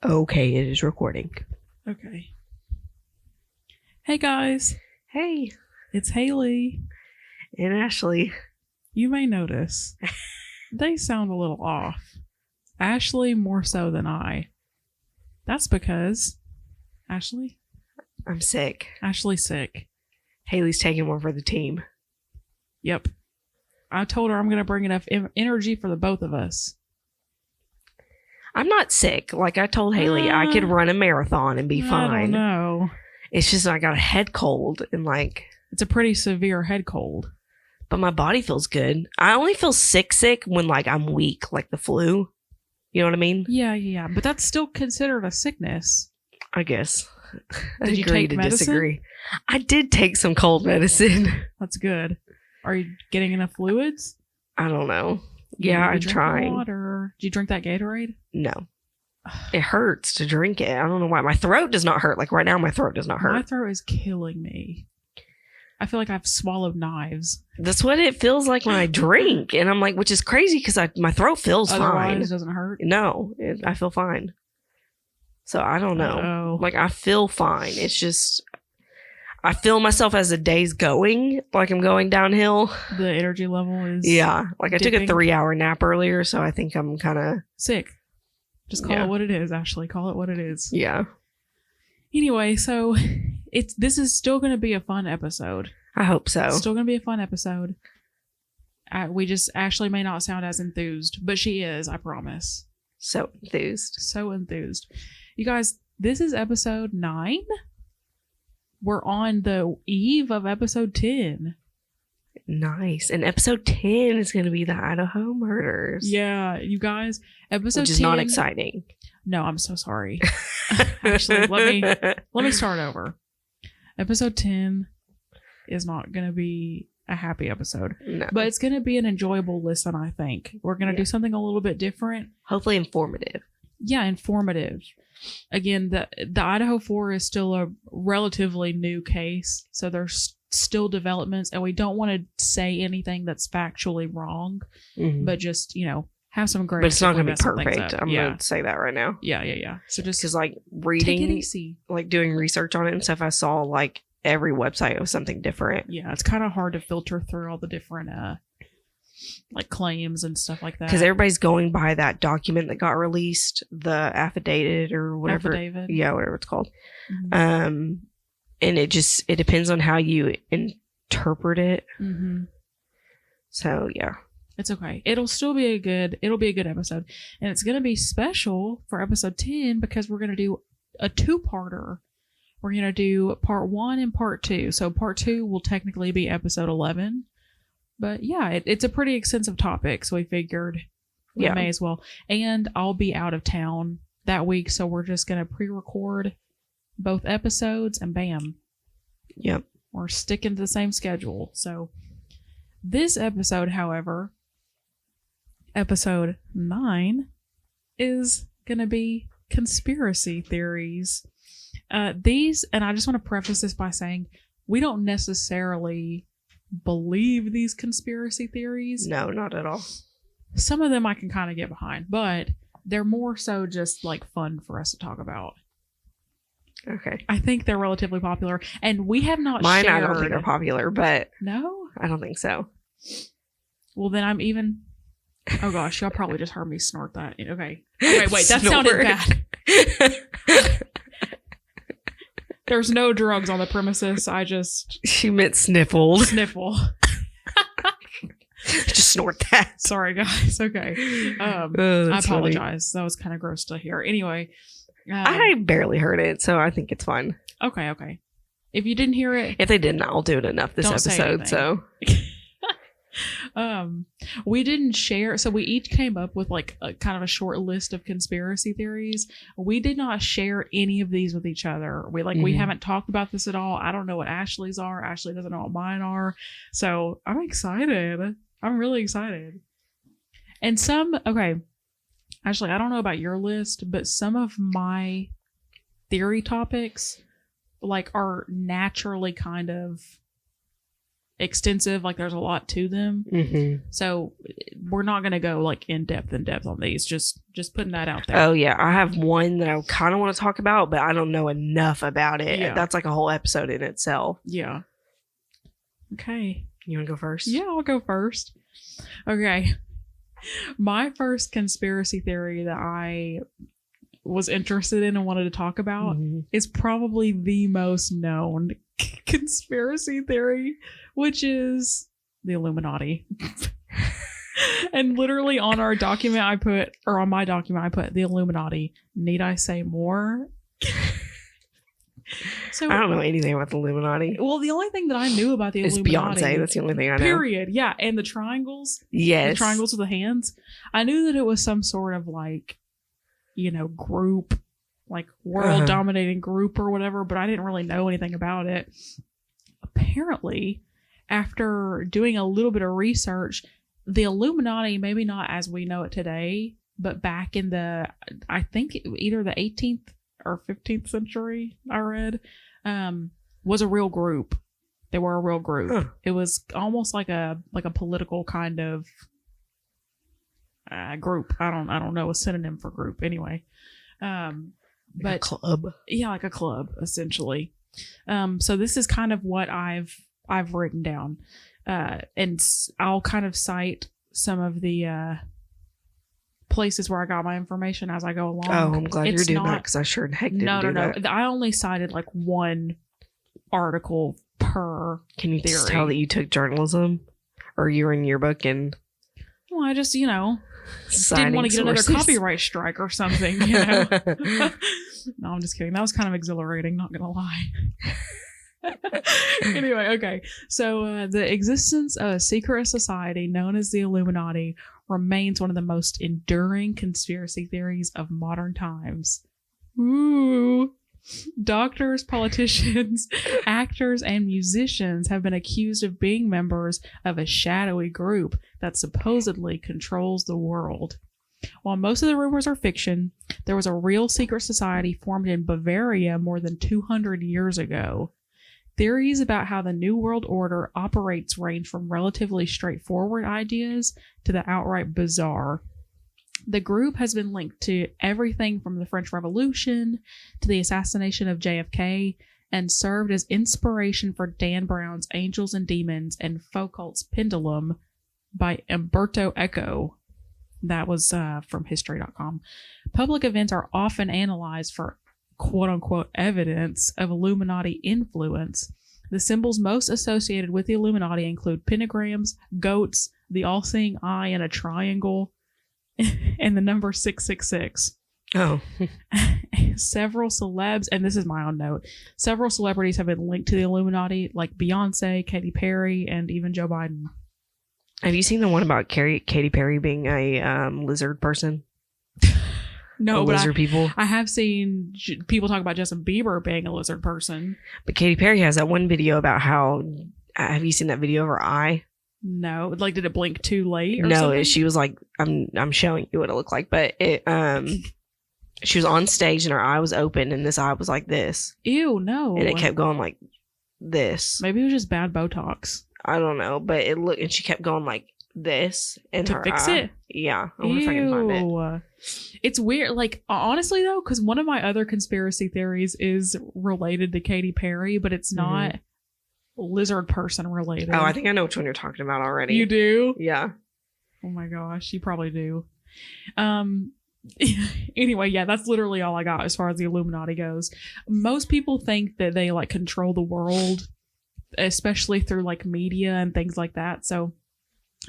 Okay, it is recording. Okay. Hey guys, Hey, it's Haley. and Ashley. You may notice they sound a little off. Ashley more so than I. That's because Ashley's I'm sick. sick. Haley's taking one for the team. Yep. I told her I'm going to bring enough energy for the both of us. I'm not sick. Like I told Haley, I could run a marathon and be fine. I don't know. It's just I got a head cold and it's a pretty severe head cold. but my body feels good. I only feel sick when I'm weak, like the flu. You know what I mean? Yeah. But that's still considered a sickness. I guess. Did you take medicine? Disagree. I did take some cold medicine. That's good. Are you getting enough fluids? I don't know. Yeah, I'm trying. Water. Did you drink that Gatorade? No. It hurts to drink it. I don't know why. My throat does not hurt. Like right now, my throat does not hurt. My throat is killing me. I feel like I've swallowed knives. That's what it feels like when I drink. And I'm like, which is crazy because my throat feels fine. It doesn't hurt? No, I feel fine. So I don't know. Uh-oh. Like I feel fine. It's just, I feel myself as the day's going, like I'm going downhill. The energy level is Yeah. Like I took a dipping. 3-hour nap earlier. So I think I'm kind of sick. Just call it what it is, Ashley. Call it what it is. Yeah. Anyway, so this is still going to be a fun episode. I hope so. It's still going to be a fun episode. Ashley may not sound as enthused, but she is, I promise. So enthused. So enthused. You guys, this is episode 9. We're on the eve of episode 10. Nice. And episode 10 is going to be the Idaho murders. Yeah, you guys, episode 10. Which is not exciting. No, I'm so sorry. Actually, let me start over. Episode 10 is not going to be a happy episode. No. But it's going to be an enjoyable listen, I think. We're going to do something a little bit different. Hopefully informative. Yeah, informative. Again, the Idaho 4 is still a relatively new case, so there's still developments, and we don't want to say anything that's factually wrong, but just, have some grace. But it's not going to be perfect. I'm going to say that right now. Yeah. So just because reading, take it easy. Doing research on it and stuff, I saw every website was something different. Yeah, it's kind of hard to filter through all the different claims and stuff like that. Because everybody's going by that document that got released, the affidavit or whatever. Affidavit. Yeah, whatever it's called. Mm-hmm. And it depends on how you interpret it. Mm-hmm. So yeah. It's okay. It'll be a good episode. And it's going to be special for episode 10 because we're going to do a 2-parter. We're going to do part 1 and part 2. So part 2 will technically be episode 11. But yeah, it's a pretty extensive topic. So we figured we may as well. And I'll be out of town that week. So we're just going to pre-record both episodes and bam. Yep. We're sticking to the same schedule. So this episode, however, episode 9 is going to be conspiracy theories. These, and I just want to preface this by saying we don't necessarily believe these conspiracy theories. No, not at all. Some of them I can kind of get behind, but they're more so just fun for us to talk about. Okay. I think they're relatively popular, and we have not Mine, shared. I don't think they're popular, but No? I don't think so. Well, then I'm even... Oh gosh, y'all probably just heard me snort that. Okay, wait, that sounded bad. There's no drugs on the premises. She meant sniffled. Sniffle. Just snort that. Sorry, guys. Okay. I apologize. Funny. That was kind of gross to hear. Anyway. I barely heard it, so I think it's fine. Okay. If you didn't hear it. If they didn't, I'll do it enough this episode, so. We didn't share, so we each came up with a kind of a short list of conspiracy theories. We did not share any of these with each other. We haven't talked about this at all. I don't know what Ashley's are. Ashley doesn't know what mine are. So I'm excited. I'm really excited. And Ashley, I don't know about your list, but some of my theory topics are naturally kind of extensive. Like there's a lot to them. Mm-hmm. So we're not going to go like in depth on these. Just putting that out there. Oh yeah, I have one that I kind of want to talk about, but I don't know enough about it. Yeah. That's like a whole episode in itself. Yeah. Okay. You want to go first? Yeah, I'll go first. Okay. My first conspiracy theory that I was interested in and wanted to talk about is probably the most known conspiracy theory, which is the Illuminati. And literally on our document on my document I put the Illuminati. Need I say more? So I don't know anything about the Illuminati. Well, the only thing that I knew about the Illuminati, Beyonce. That's the only thing I know. Period. Yeah, and the triangles. Yes, the triangles with the hands. I knew that it was some sort of like, group, like world dominating group or whatever, but I didn't really know anything about it. Apparently, after doing a little bit of research, the Illuminati, maybe not as we know it today, but back in I think either the 18th or 15th century, I read, was a real group. They were a real group. Huh. It was almost like a political kind of group. I don't know a synonym for group anyway. But a club. Yeah, like a club essentially. So this is kind of what I've written down, and I'll kind of cite some of the places where I got my information as I go along. Oh, I'm glad you're doing that because I sure heck didn't do that. No. I only cited like one article per. Can you theory. just tell that you took journalism, or you were in yearbook and? Well, I just didn't want to get another copyright strike or something. No, I'm just kidding. That was kind of exhilarating. Not gonna lie. Anyway, okay. So the existence of a secret society known as the Illuminati remains one of the most enduring conspiracy theories of modern times. Ooh. Doctors, politicians, actors, and musicians have been accused of being members of a shadowy group that supposedly controls the world. While most of the rumors are fiction, there was a real secret society formed in Bavaria more than 200 years ago. Theories about how the New World Order operates range from relatively straightforward ideas to the outright bizarre. The group has been linked to everything from the French Revolution to the assassination of JFK and served as inspiration for Dan Brown's Angels and Demons and Foucault's Pendulum by Umberto Eco. That was from History.com. Public events are often analyzed for quote-unquote evidence of Illuminati influence. The symbols most associated with the Illuminati include pentagrams, goats, the all-seeing eye, and a triangle, and the number 666. Oh. Several celebs, and this is my own note, several celebrities have been linked to the Illuminati, like Beyonce, Katy Perry, and even Joe Biden. Have you seen the one about Katy Perry being a lizard person? No, but people. I have seen people talk about Justin Bieber being a lizard person. But Katy Perry has that one video about how. Have you seen that video of her eye? No, like did it blink too late? Or no, something? she was like, I'm showing you what it looked like, but it she was on stage and her eye was open and this eye was like this. Ew, no. And it kept going like this. Maybe it was just bad Botox. I don't know, but it looked and she kept going like this in her fix eye. it. Yeah, I wonder if I can find it. It's weird, like honestly though, because one of my other conspiracy theories is related to Katy Perry, but it's not lizard person related. Oh, I think I know which one you're talking about already. You do? Yeah. Oh my gosh, you probably do. Anyway, yeah, that's literally all I got as far as the Illuminati goes. Most people think that they like control the world, especially through like media and things like that. So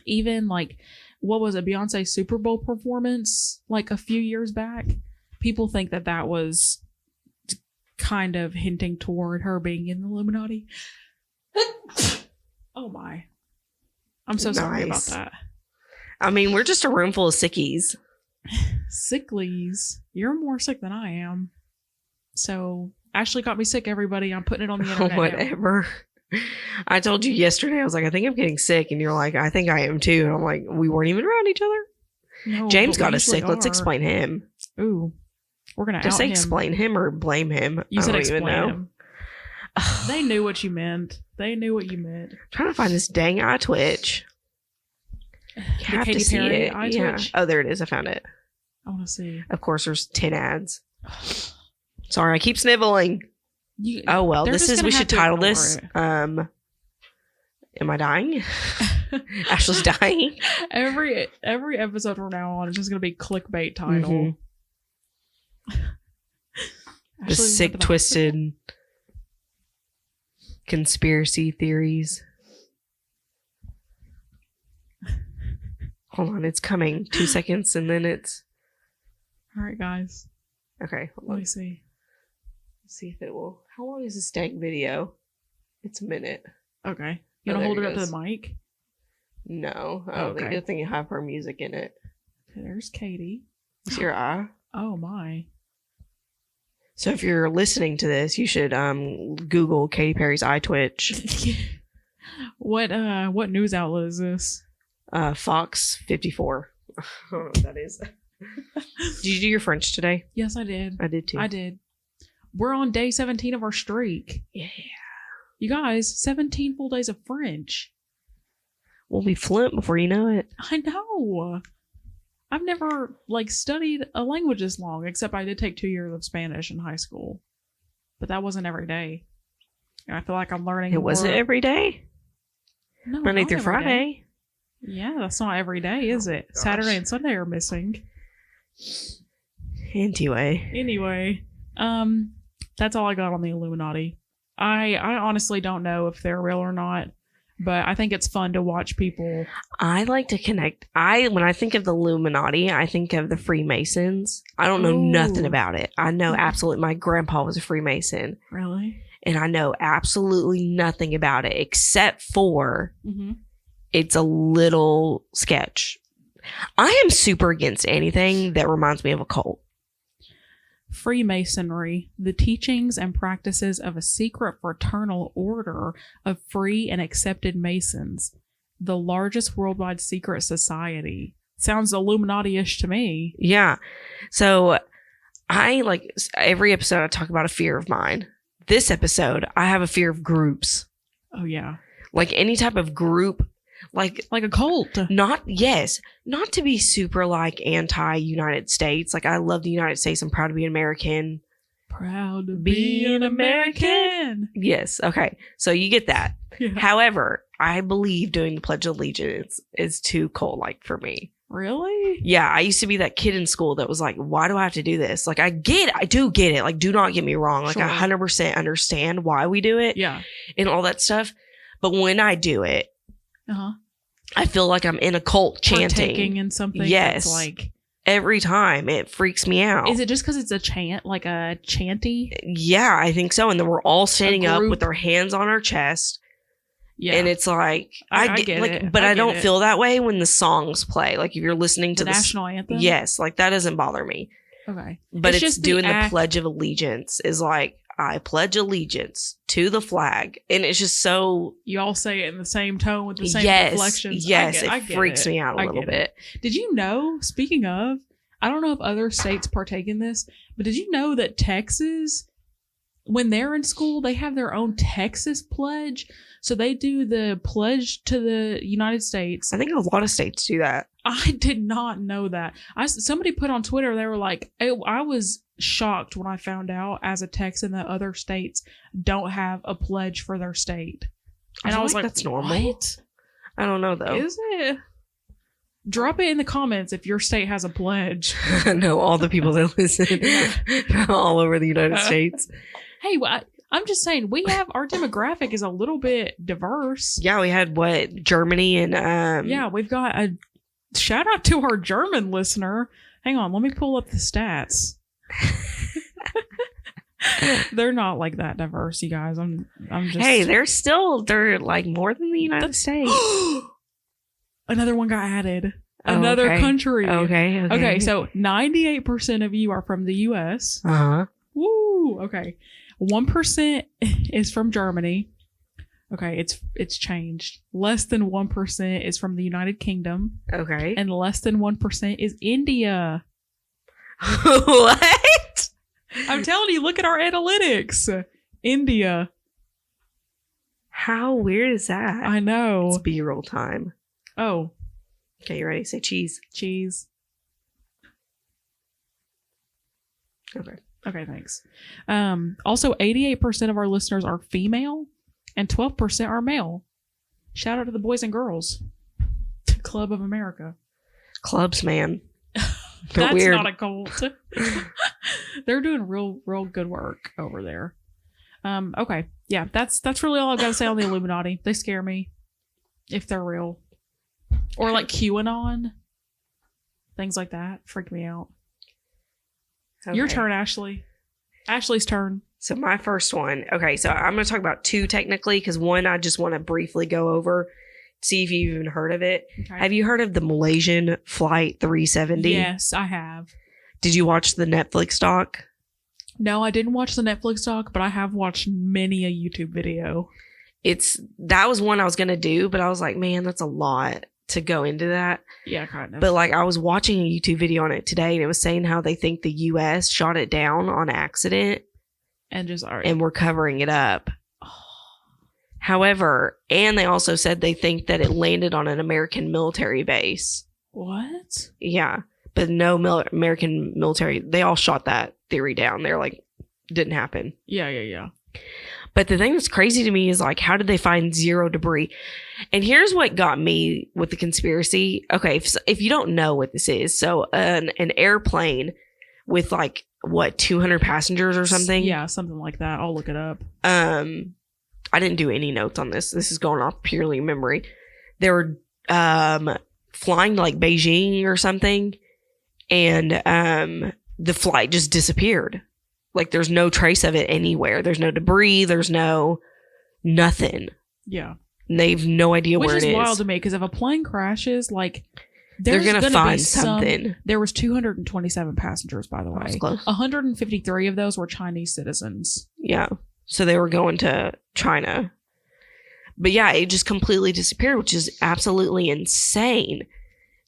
even like, what was it, Beyonce's Super Bowl performance like a few years back? People think that that was kind of hinting toward her being in the Illuminati. Oh my. I'm so sorry about that. I mean, we're just a room full of sickies. Sicklies. You're more sick than I am. So Ashley got me sick, everybody. I'm putting it on the internet. Whatever. I told you yesterday, I was like, I think I'm getting sick. And you're like, I think I am too. And I'm like, we weren't even around each other. No, James got us sick. Let's explain him. Ooh. We're going to just say explain him or blame him. You said explain him. They knew what you meant. They knew what you meant. I'm trying to find this dang eye twitch. You have Katy to see Perry it. eye Yeah. twitch? Oh, there it is. I found it. I want to see. Of course, there's 10 ads. Sorry, I keep sniveling. Oh well, They're this just is. gonna We have should to title ignore this. it. Am I dying? Ashley's dying. Every episode from now on is just gonna be clickbait title. Mhm. The sick, twisted conspiracy theories. Hold on, it's coming. 2 seconds, and then it's All right, guys. okay. Hold Let on. me see. Let's see if it will. How long is this dang video? It's a minute. Okay, you Oh, wanna there hold it it up to goes. the mic? No, I don't think. Okay. I think you have her music in it. There's Katie. It's your eye. Oh my. So if you're listening to this, you should Google Katy Perry's eye twitch. What news outlet is this? Fox 54. I don't know what that is. Did you do your French today? Yes, I did. I did too. I did. We're on day 17 of our streak. Yeah. You guys, 17 full days of French. We'll be fluent before you know it. I know. I've never studied a language this long, except I did take 2 years of Spanish in high school. But that wasn't every day. And I feel like I'm learning It wasn't more- every day. No, Monday not through every day. Friday. Yeah, that's not every day, is it? gosh. Saturday and Sunday are missing. Anyway. Anyway, that's all I got on the Illuminati. I honestly don't know if they're real or not, but I think it's fun to watch people. I like to connect. When I think of the Illuminati, I think of the Freemasons. I don't know Ooh. nothing about it. I know absolutely. My grandpa was a Freemason, Really? and I know absolutely nothing about it except for Mm-hmm. it's a little sketch. I am super against anything that reminds me of a cult. Freemasonry, the teachings and practices of a secret fraternal order of free and accepted Masons, the largest worldwide secret society. Sounds Illuminati-ish to me. Yeah. So I every episode I talk about a fear of mine. This episode, I have a fear of groups. Oh yeah, Like any type of group, like a cult. not to be super anti-United States. Like I love the United States. I'm proud to be an American. Proud to be an American. Yes. Okay. So you get that. Yeah. However, I believe doing the Pledge of Allegiance is too cult-like for me. Really? Yeah, I used to be that kid in school that was like, why do I have to do this? Like, I do get it. Like, do not get me wrong. Like, Sure. I 100% understand why we do it Yeah. and all that stuff. But when I do it, Uh-huh. I feel like I'm in a cult Partaking chanting in something. Yes. That's every time. It freaks me out. is it just because it's a chant, like a chanty? Yeah, I think so. And then we're all standing up group. with our hands on our chest. Yeah. And it's like, I get it. but I I get don't it. feel that way when the songs play. Like, if you're listening to the the national anthem? yes, like that doesn't bother me. Okay. But It's it's just the doing the act- Pledge of Allegiance is like, I pledge allegiance to the flag. And it's just so, You all say it in the same tone with the same yes, inflections. yes, I it get freaks me out a I little get bit. it. Did you know, speaking of, I don't know if other states partake in this, but did you know that Texas, when they're in school, they have their own Texas pledge? So they do the pledge to the United States. I think a lot of states do that. I did not know that. Somebody put on Twitter, they were like, I was shocked when I found out as a Texan that other states don't have a pledge for their state. And I feel was like, that's normal. What? I don't know though. Is it? Drop it in the comments if your state has a pledge. No, all the people that listen all over the United States. Hey, I'm just saying, our demographic is a little bit diverse. Yeah, we had Germany and Yeah, we've got a shout out to our German listener. Hang on, let me pull up the stats. They're not like that diverse, you guys. I'm just hey, they're like more than the United States. Another one got added. Oh, Another okay. country. Okay, So 98% of you are from the US. uh-huh. Woo! Okay. 1% is from Germany. Okay, it's changed. Less than 1% is from the United Kingdom. Okay. And less than 1% is India. What? I'm telling you, look at our analytics. India. How weird is that? I know. It's B-roll time. Oh. Okay, you ready? Say cheese. Cheese. Okay, thanks. Also, 88% of our listeners are female and 12% are male. Shout out to the boys and girls. Club of America. Clubs, man. That's weird. not a cult. They're doing real good work over there. Okay. Yeah, that's really all I've got to say on the Illuminati. They scare me. If they're real. Or like QAnon. Things like that. Freak me out. Okay. Your turn, Ashley. Ashley's turn. So my first one. Okay, so I'm going to talk about two technically, because one I just want to briefly go over, see if you've even heard of it. Okay. Have you heard of the Malaysian Flight 370? Yes, I have. Did you watch the Netflix doc? No, I didn't watch the Netflix doc, but I have watched many a YouTube video. That was one I was going to do, but I was like, man, that's a lot to go into that. Yeah, kind of. But like I was watching a YouTube video on it today, and it was saying how they think the US shot it down on accident and we're covering it up. However, and they also said they think that it landed on an American military base. What? Yeah, but no American military. They all shot that theory down. They're like, didn't happen. Yeah. But the thing that's crazy to me is like, how did they find zero debris? And here's what got me with the conspiracy. Okay, if you don't know what this is, so an airplane with like, what, 200 passengers or something? Yeah, something like that. I'll look it up. I didn't do any notes on this. This is going off purely memory. They were flying to like Beijing or something, and the flight just disappeared. Like there's no trace of it anywhere. There's no debris. There's nothing. Yeah. And they have no idea where it is. Which is wild to me, because if a plane crashes, like they're gonna find something. There was 227 passengers, by the way. That's close. 153 of those were Chinese citizens. Yeah. So they were going to China. But yeah, it just completely disappeared, which is absolutely insane.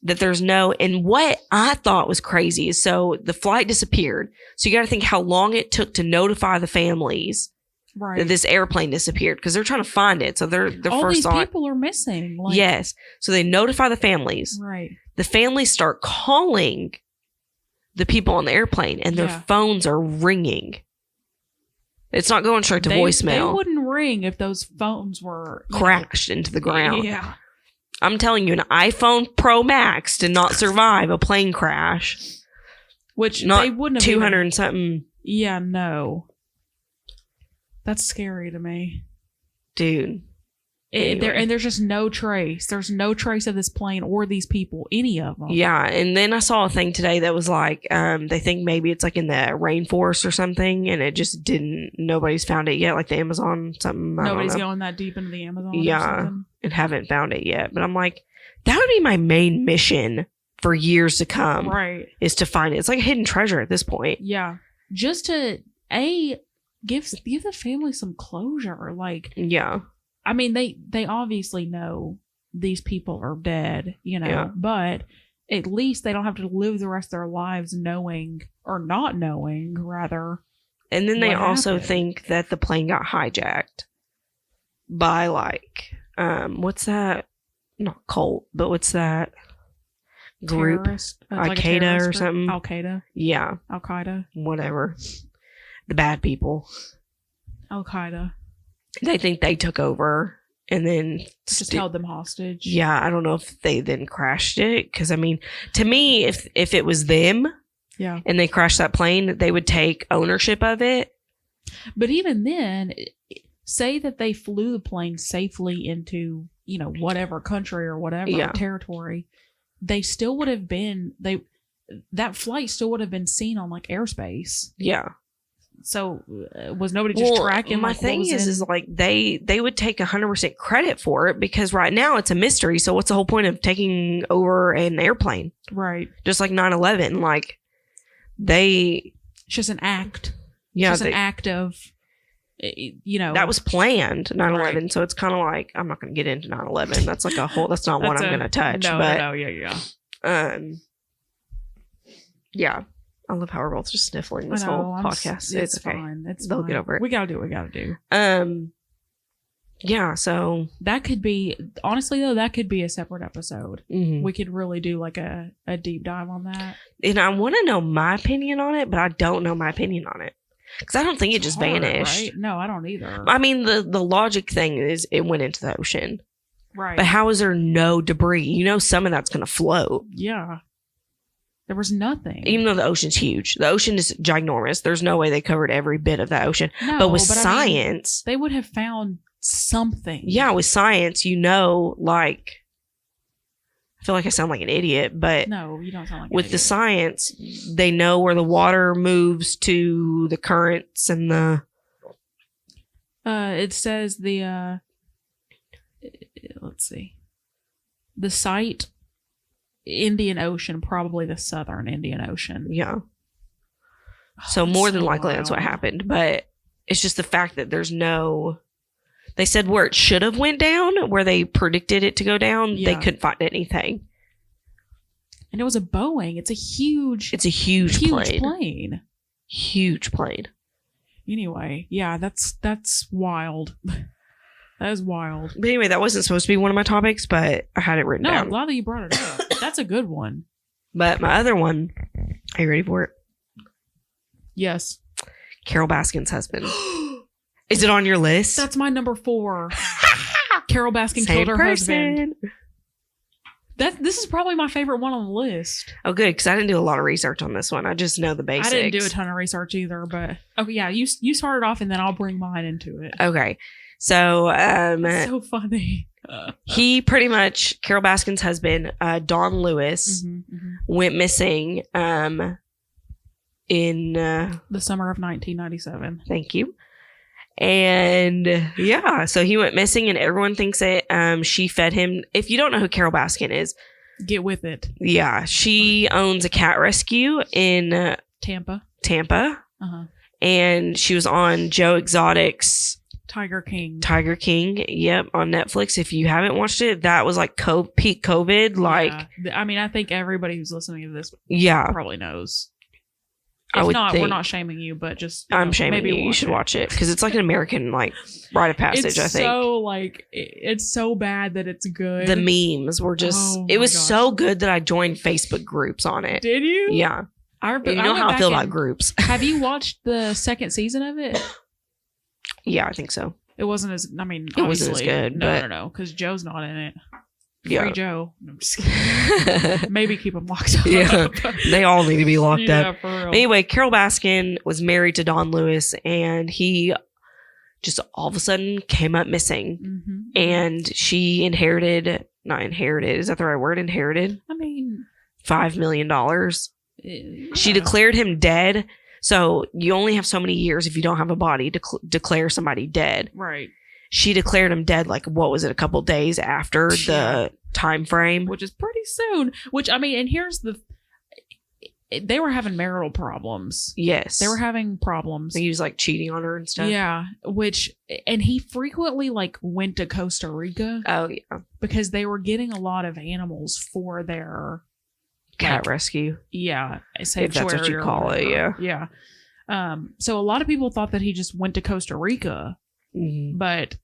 That there's no, and what I thought was crazy is, so the flight disappeared. So you got to think how long it took to notify the families that this airplane disappeared, because they're trying to find it. So they're all first these people are missing. Like, yes. So they notify the families. Right. The families start calling the people on the airplane, and their phones are ringing. It's not going straight to voicemail. They wouldn't ring if those phones were crashed into the ground. Yeah. I'm telling you, an iPhone Pro Max did not survive a plane crash. Which not they wouldn't have 200 and something. Yeah, no. That's scary to me. Dude. Anyway. There's just no trace. There's no trace of this plane or these people, any of them. Yeah, and then I saw a thing today that was like, they think maybe it's like in the rainforest or something, and it just didn't, nobody's found it yet, like the Amazon, something. Nobody's going that deep into the Amazon or something? And haven't found it yet. But I'm like, that would be my main mission for years to come. Right. Is to find it. It's like a hidden treasure at this point. Yeah. Just to, give the family some closure. Like, yeah. I mean, they obviously know these people are dead, but at least they don't have to live the rest of their lives knowing, or not knowing, rather. And then they also think that the plane got hijacked by like, what's that? Not cult, but what's that group? Terrorist? Al-Qaeda or something? Al-Qaeda? Yeah. Al-Qaeda? Whatever. The bad people. Al-Qaeda. They think they took over and then just held them hostage. Yeah, I don't know if they then crashed it, because I mean, to me, if it was them, and they crashed that plane, they would take ownership of it. But even then, say that they flew the plane safely into whatever country or whatever territory, they still would have been that flight still would have been seen on like airspace. Yeah. So was nobody just tracking? My thing is like they would take 100% credit for it, because right now it's a mystery. So what's the whole point of taking over an airplane? Right. Just like 9/11, like it's just an act. Yeah, it's just an act of that was planned 9/11. Right. So it's kind of like, I'm not going to get into 9/11. That's like a whole. That's not one I'm going to touch. No, yeah. I love how we're both just sniffling this whole podcast. It's okay. Fine. They'll get over it. We gotta do what we gotta do. Yeah, so that could be, honestly though, that could be a separate episode. mhm. We could really do like a deep dive on that. And I want to know my opinion on it, but I don't know my opinion on it because I don't think it It's just hard, vanished. right? No, I don't either. I mean, the logic thing is it went into the ocean, Right. but how is there no debris? You know, some of that's going to float. Yeah. There was nothing. Even though the ocean's huge, the ocean is ginormous. There's no way they covered every bit of the ocean. No, but with I mean, science, they would have found something. yeah, with science, you know, like, I feel like I sound like an idiot, but No, you don't sound like an with the idiot. science, they know where the water moves to the currents and the. It says the let's see. The site, Indian Ocean, probably the southern Indian Ocean. Yeah. Oh, So that's more than so likely that's what wild. happened. But it's just the fact that there's no. They said where it should have went down, where they predicted it to go down, they Yeah. couldn't find anything. And it was a Boeing. It's a huge, It's a huge plane. plane. Huge plane. Anyway, yeah, that's wild. That is wild. But anyway, that wasn't supposed to be one of my topics, but I had it written No, I'm down. glad that you brought it up. That's a good one. But my other one, are you ready for it? Yes. Carol Baskin's husband. Is it on your list? That's my number 4. Carol Baskin Same killed her husband. person. This is probably my favorite one on the list. Oh, good, because I didn't do a lot of research on this one. I just know the basics. I didn't do a ton of research either, but okay, yeah, you started off and then I'll bring mine into it. Okay. So, It's so funny. he pretty much, Carol Baskin's husband, Don Lewis, went missing in, The summer of 1997. thank you. And yeah, so he went missing and everyone thinks that she fed him. If you don't know who Carol Baskin is, Get with it. yeah, she owns a cat rescue in Tampa. Tampa. Uh-huh. And she was on Joe Exotic's Tiger King. Tiger King, yep, on Netflix. If you haven't watched it, that was like peak COVID. Like, Yeah. I mean, I think everybody who's listening to this yeah, probably knows. I If would not, we're think. not shaming you, but just I'm shaming maybe you. You should watch it because it's like an American like rite of passage. It's I think so like it's so bad that it's good. the memes were just. Oh it my was gosh. so good that I joined Facebook groups on it. Did you? Yeah, I you know how I feel about groups. Have you watched the second season of it? Yeah, I think so. It wasn't as. I mean, It wasn't as obviously, good, No, but- no, because Joe's not in it. Yeah. Free Joe. No, I'm just kidding. Maybe keep him locked up. Yeah. They all need to be locked Yeah, up. for real. Anyway, Carol Baskin was married to Don Lewis, and he just all of a sudden came up missing. Mhm. And she not inherited, is that the right word? Inherited I mean, $5 million. She yeah. declared him dead. So you only have so many years if you don't have a body to declare somebody dead. Right, She declared him dead, like, what was it, a couple days after the time frame? which is pretty soon. Which I mean, and here's the. They were having marital problems. Yes. They were having problems. He was like cheating on her and stuff. Yeah, and he frequently like went to Costa Rica Oh, yeah. because they were getting a lot of animals for their Cat rescue. If that's what sanctuary you or call it, whatever. Yeah. So a lot of people thought that he just went to Costa Rica, Mhm. but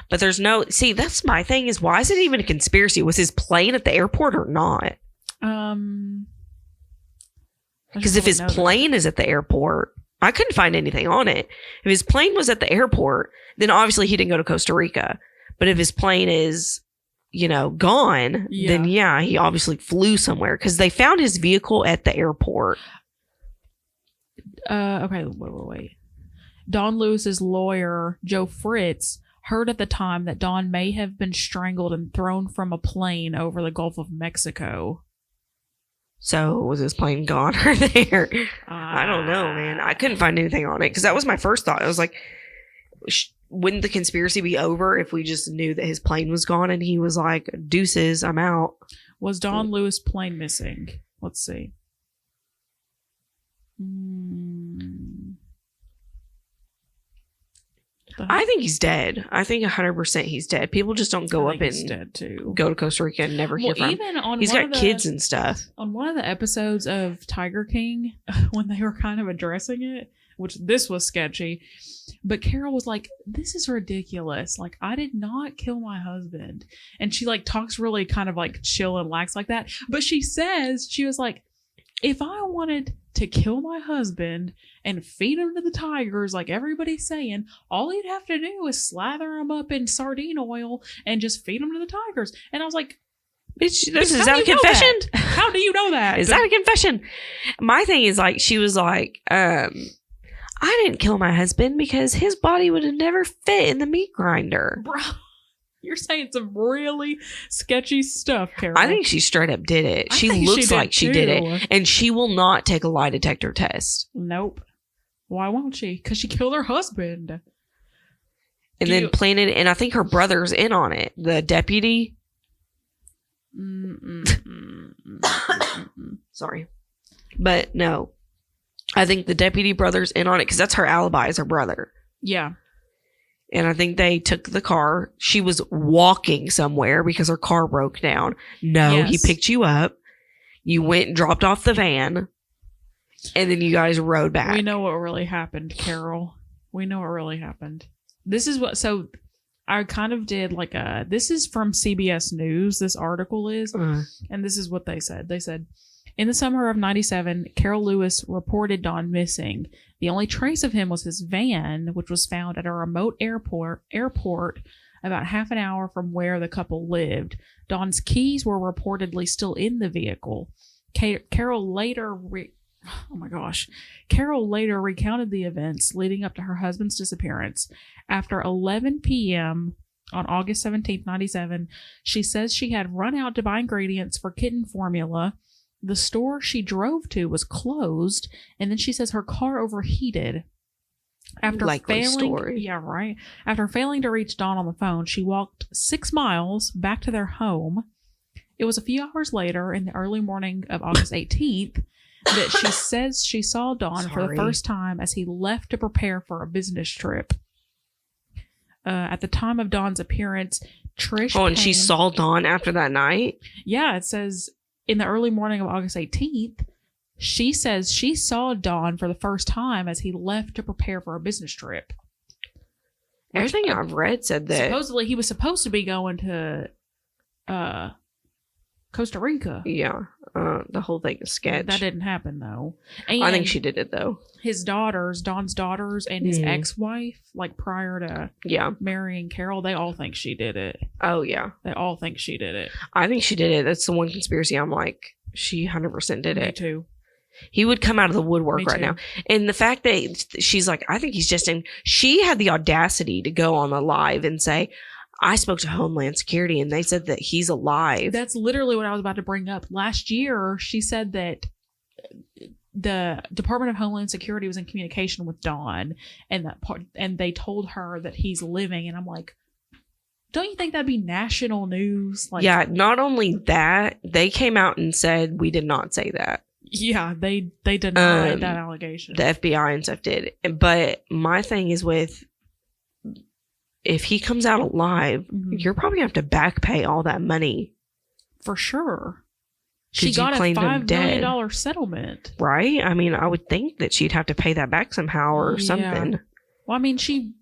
But there's no. See, that's my thing is why is it even a conspiracy? Was his plane at the airport or not? Because if his plane is at the airport, I couldn't find anything on it. If his plane was at the airport, then obviously he didn't go to Costa Rica. But if his plane is, gone, then yeah, he obviously flew somewhere because they found his vehicle at the airport. Okay, wait. Don Lewis's lawyer, Joe Fritz, heard at the time that Don may have been strangled and thrown from a plane over the Gulf of Mexico. So was his plane gone or there? I don't know, man. I couldn't find anything on it because that was my first thought. I was like, wouldn't the conspiracy be over if we just knew that his plane was gone and he was like, deuces, I'm out? Was Don Lewis' plane missing? Let's see. I think he's dead. I think 100% he's dead. People just don't go up he's and dead too. go to Costa Rica and never hear from him. Even on He's got kids and stuff. On one of the episodes of Tiger King, when they were kind of addressing it, which this was sketchy, but Carol was like, "This is ridiculous. Like, I did not kill my husband," and she like talks really kind of like chill and lax like that. But she says she was like, "If I wanted to kill my husband and feed him to the tigers, like everybody's saying, all he'd have to do is slather him up in sardine oil and just feed him to the tigers." And I was like, Bitch, is that a confession? How do you know that? Is that a confession? My thing is like, she was like, I didn't kill my husband because his body would have never fit in the meat grinder. Bro, you're saying some really sketchy stuff, Carol. I think she straight up did it. She looks like she did it. And she will not take a lie detector test. Nope. Why won't she? Because she killed her husband. And then planted, and I think her brother's in on it. The deputy. Sorry. But no. I think the deputy brother's in on it because that's her alibi, is her brother. Yeah. And I think they took the car. She was walking somewhere because her car broke down. No, yes. He picked you up. You went and dropped off the van. And then you guys rode back. We know what really happened, Carol. We know what really happened. This is what, so I kind of did like this is from CBS News, this article is. And this is what they said. They said, in the summer of 97, Carol Lewis reported Don missing. The only trace of him was his van, which was found at a remote airport about half an hour from where the couple lived. Don's keys were reportedly still in the vehicle. Carol later recounted the events leading up to her husband's disappearance. After 11 p.m. on August 17th, 97, she says she had run out to buy ingredients for kitten formula. The store she drove to was closed, and then she says her car overheated. After failing to reach Don on the phone, she walked 6 miles back to their home. It was a few hours later, in the early morning of August 18th, that she says she saw Don for the first time as he left to prepare for a business trip. At the time of Don's appearance, Trish... Oh, and she saw Don after that night? Yeah, it says... In the early morning of August 18th, she says she saw Don for the first time as he left to prepare for a business trip. Everything I've read said that. Supposedly, he was supposed to be going to Costa Rica. Yeah. The whole thing is sketch. That didn't happen, though. And I think she did it, though. His daughters, Don's daughters, and his ex-wife, like prior to marrying Carol, they all think she did it. Oh, yeah. They all think she did it. I think she did it. That's the one conspiracy I'm like, she 100% did it. Me too. He would come out of the woodwork right now. And the fact that she's like, I think he's just in... She had the audacity to go on a live and say... I spoke to Homeland Security and they said that he's alive. That's literally what I was about to bring up. Last year, she said that the Department of Homeland Security was in communication with Don and they told her that he's living. And I'm like, don't you think that'd be national news? Like, yeah, not only that, they came out and said we did not say that. Yeah, they denied that allegation. The FBI and stuff did. But my thing is with... If he comes out alive, you're probably going to have to back pay all that money. For sure. She got a $5 million settlement. Right? I mean, I would think that she'd have to pay that back somehow or something. Well, I mean, she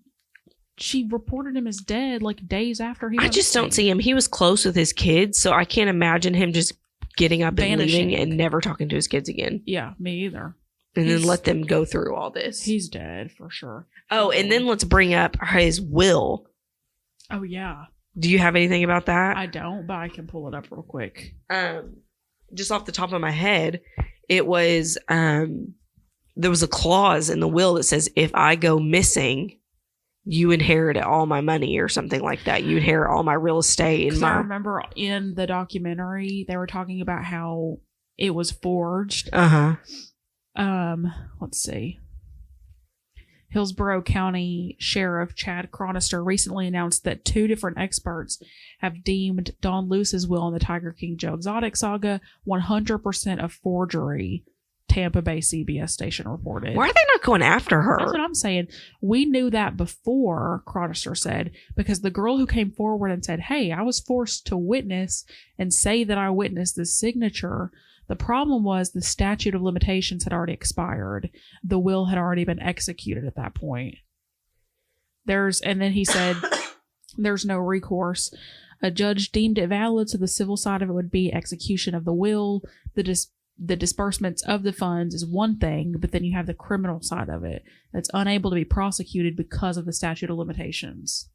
reported him as dead like days after he I just don't see him. He was close with his kids, so I can't imagine him just getting up and leaving and never talking to his kids again. Yeah, me either. And then let them go through all this. He's dead for sure. Oh, and then let's bring up his will. Oh, yeah. Do you have anything about that? I don't, but I can pull it up real quick. Just off the top of my head, it was, there was a clause in the will that says, if I go missing, you inherit all my money or something like that. You inherit all my real estate. I remember in the documentary, they were talking about how it was forged. Let's see. Hillsborough County Sheriff Chad Chronister recently announced that 2 different experts have deemed Don Lewis's will in the Tiger King Joe Exotic saga 100% of forgery. Tampa Bay CBS station reported. Why are they not going after her? That's what I'm saying. We knew that before, Chronister said, because the girl who came forward and said, hey, I was forced to witness and say that I witnessed this signature. The problem was the statute of limitations had already expired. The will had already been executed at that point. And then he said, there's no recourse. A judge deemed it valid, so the civil side of it would be execution of the will. The disbursements of the funds is one thing, but then you have the criminal side of it that's unable to be prosecuted because of the statute of limitations.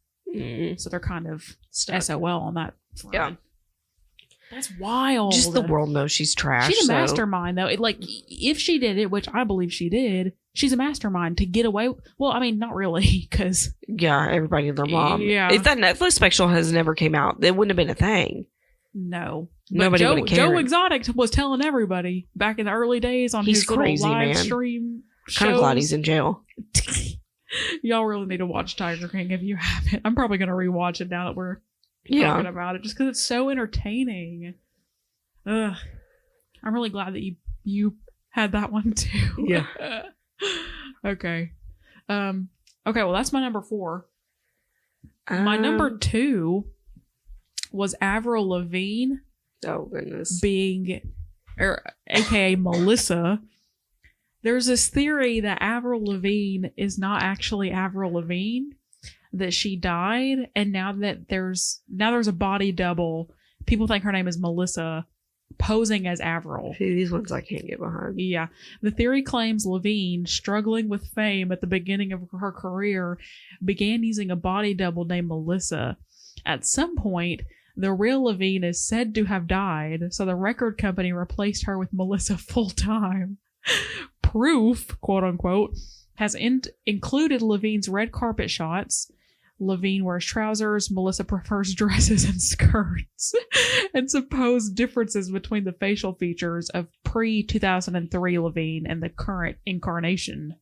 So they're kind of SOL on that front. Yeah. That's wild. Just the world knows she's trash. She's a mastermind, though. If she did it, which I believe she did, she's a mastermind to get away. Well, I mean, not really, because everybody and their mom. Yeah. If that Netflix special has never came out, it wouldn't have been a thing. No, nobody would have cared. Joe Exotic was telling everybody back in the early days on his crazy, little live stream shows. Kind of glad he's in jail. Y'all really need to watch Tiger King if you haven't. I'm probably gonna rewatch it now that we're talking about it, just because it's so entertaining. Ugh. I'm really glad that you had that one too. Yeah. Okay. Okay, well that's my number 4. My number 2 was Avril Lavigne. Oh goodness. AKA Melissa. There's this theory that Avril Lavigne is not actually Avril Lavigne, that she died, and now there's a body double. People think her name is Melissa, posing as Avril. See, these ones I can't get behind. Yeah. The theory claims Lavigne, struggling with fame at the beginning of her career, began using a body double named Melissa. At some point, the real Lavigne is said to have died, so the record company replaced her with Melissa full-time. Proof, quote-unquote, has included Lavigne's red carpet shots. Lavigne wears trousers, Melissa prefers dresses and skirts, and supposed differences between the facial features of pre-2003 Lavigne and the current incarnation.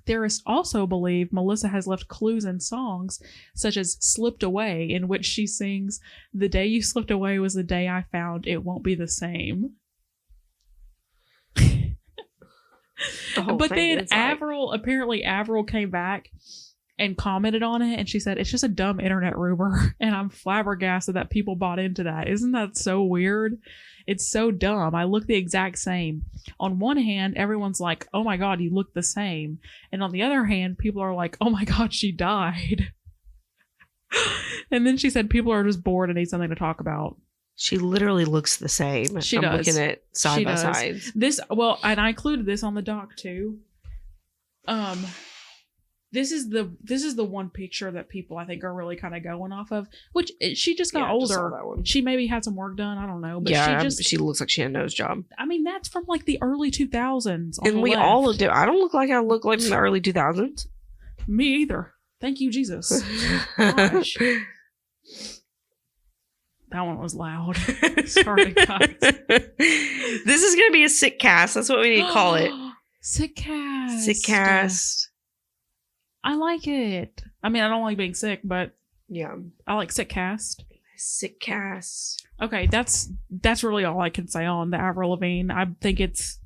Theorists also believe Melissa has left clues in songs, such as Slipped Away, in which she sings, "The day you slipped away was the day I found it won't be the same." But then Avril came back and commented on it, and she said, it's just a dumb internet rumor, and I'm flabbergasted that people bought into that. Isn't that so weird? It's so dumb. I look the exact same. On one hand, everyone's like, oh my god, you look the same. And on the other hand, people are like, oh my god, she died. And then she said people are just bored and need something to talk about. She literally looks the same. I'm looking at side by side. And I included this on the doc too. This is the one picture that people I think are really kind of going off of. Which she just got older. She maybe had some work done. I don't know. But she looks like she had a nose job. I mean, that's from like the early 2000s. And we all look. I don't look like I look like in the early 2000s. Me either. Thank you, Jesus. Gosh. That one was loud. Sorry, guys. This is going to be a Sickcast. That's what we need to call it. Sickcast. Sickcast. I like it. I mean, I don't like being sick, but yeah, I like Sickcast. Sickcast. Okay, that's really all I can say on the Avril Lavigne. I think it's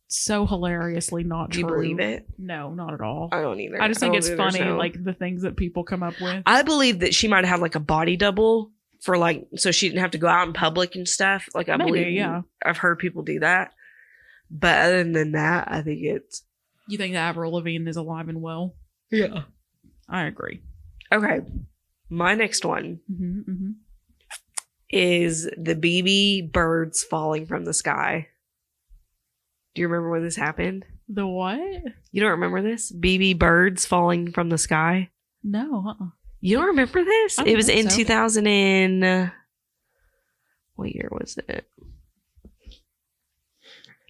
so hilariously not true. Do you believe it? No, not at all. I don't either. I just think it's funny, like the things that people come up with. I believe that she might have had like a body double for like, so she didn't have to go out in public and stuff. Like I believe, yeah. I've heard people do that. But other than that, I think it's. You think that Avril Lavigne is alive and well? Yeah. I agree. Okay. My next one is the BB birds falling from the sky. Do you remember when this happened? The what? You don't remember this? BB birds falling from the sky? No. You don't remember this? It was in 2000 and... what year was it? I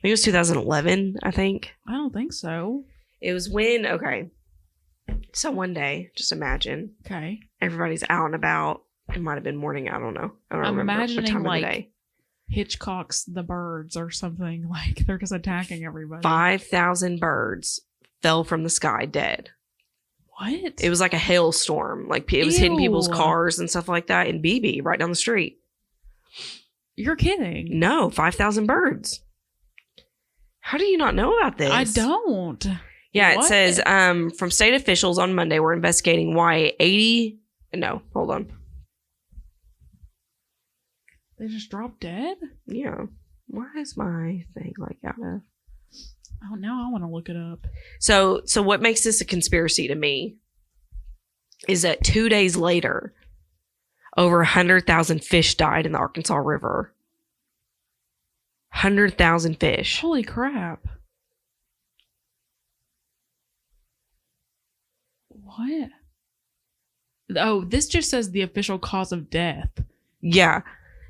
think it was 2011, I think. I don't think so. It was when... Okay. So one day, just imagine. Okay. Everybody's out and about. It might have been morning. I don't know. I don't remember imagining what time like of the day. Hitchcock's The Birds or something. Like they're just attacking everybody. 5,000 birds fell from the sky dead. What? It was like a hailstorm. Like it was hitting people's cars and stuff like that in BB right down the street. You're kidding. No, 5,000 birds. How do you not know about this? I don't. Yeah, What? it says from state officials on Monday, we're investigating why hold on. They just dropped dead? Yeah. Why is my thing like out of? Oh, now I want to look it up. So what makes this a conspiracy to me is that 2 days later, over 100,000 fish died in the Arkansas River. 100,000 fish. Holy crap. What? Oh, this just says the official cause of death. Yeah.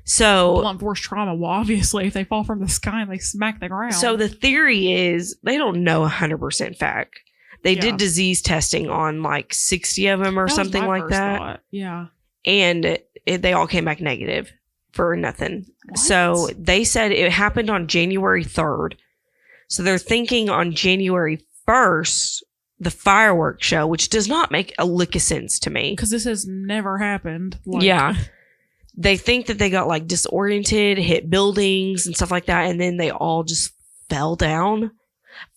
So Blunt force trauma. Well, obviously, if they fall from the sky and they smack the ground. So the theory is they don't know 100% fact. They did disease testing on like 60 of them or something like that. Thought. Yeah. And they all came back negative for nothing. What? So they said it happened on January 3rd. So they're thinking on January 1st, the fireworks show, which does not make a lick of sense to me. Because this has never happened. Yeah. They think that they got like disoriented, hit buildings and stuff like that, and then they all just fell down.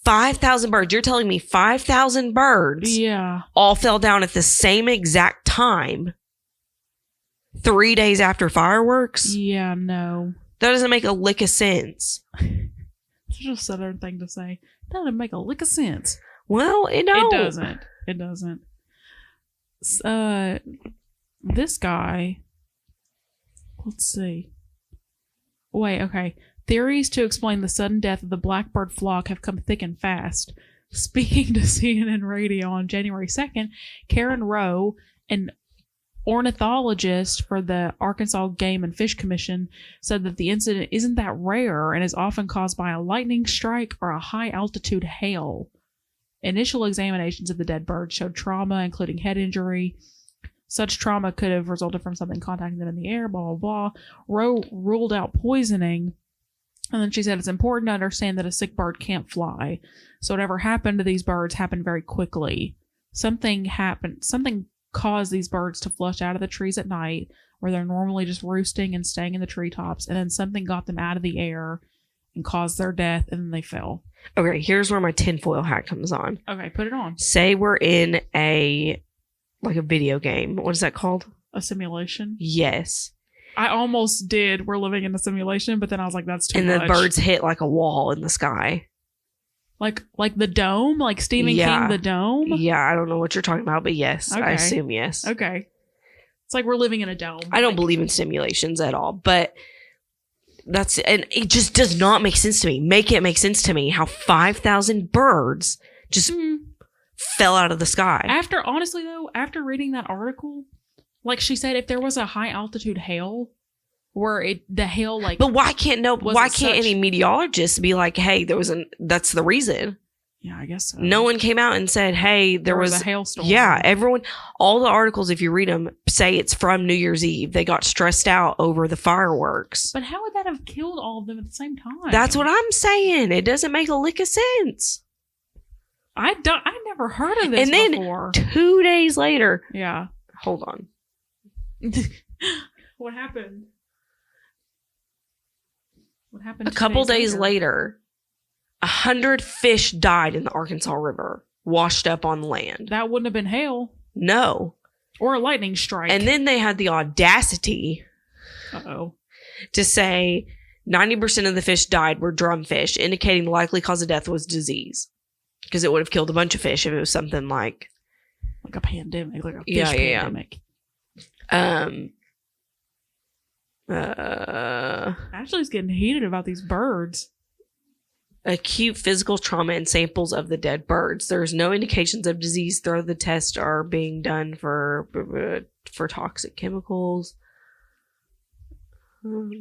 5,000 birds. You're telling me 5,000 birds all fell down at the same exact time 3 days after fireworks? Yeah, no. That doesn't make a lick of sense. It's just a southern thing to say. That doesn't make a lick of sense. Well, it doesn't. It doesn't. This guy... Let's see. Wait, okay. Theories to explain the sudden death of the blackbird flock have come thick and fast. Speaking to CNN Radio on January 2nd, Karen Rowe, an ornithologist for the Arkansas Game and Fish Commission, said that the incident isn't that rare and is often caused by a lightning strike or a high-altitude hail. Initial examinations of the dead birds showed trauma, including head injury. Such trauma could have resulted from something contacting them in the air, blah, blah, blah. Rowe ruled out poisoning. And then she said it's important to understand that a sick bird can't fly. So whatever happened to these birds happened very quickly. Something caused these birds to flush out of the trees at night, where they're normally just roosting and staying in the treetops. And then something got them out of the air and caused their death, and then they fell. Okay, here's where my tinfoil hat comes on. Okay, put it on. Say we're in a video game. What is that called? A simulation? Yes. I almost did. We're living in a simulation, but then I was like, that's too much. And the birds hit like a wall in the sky. Like the dome? Like Stephen King, the dome? Yeah, I don't know what you're talking about, but yes. Okay. I assume yes. Okay. It's like we're living in a dome. I don't believe in simulations at all, but and it just does not make sense to me. Make it make sense to me how 5,000 birds just fell out of the sky. After reading that article, like she said, if there was a high altitude hail where the hail but why can't any meteorologist be like, hey, that's the reason? Yeah, I guess so. No one came out and said, hey, there was a hailstorm. Yeah, all the articles, if you read them, say it's from New Year's Eve. They got stressed out over the fireworks. But how would that have killed all of them at the same time? That's what I'm saying. It doesn't make a lick of sense. I never heard of this before. And then 2 days later. Yeah. Hold on. What happened? A couple days later, 100 fish died in the Arkansas River, washed up on land. That wouldn't have been hail. No. Or a lightning strike. And then they had the audacity to say 90% of the fish died were drumfish, indicating the likely cause of death was disease. Because it would have killed a bunch of fish if it was something like a pandemic, like a fish pandemic. Ashley's getting heated about these birds. Acute physical trauma and samples of the dead birds. There's no indications of disease, though the tests are being done for toxic chemicals.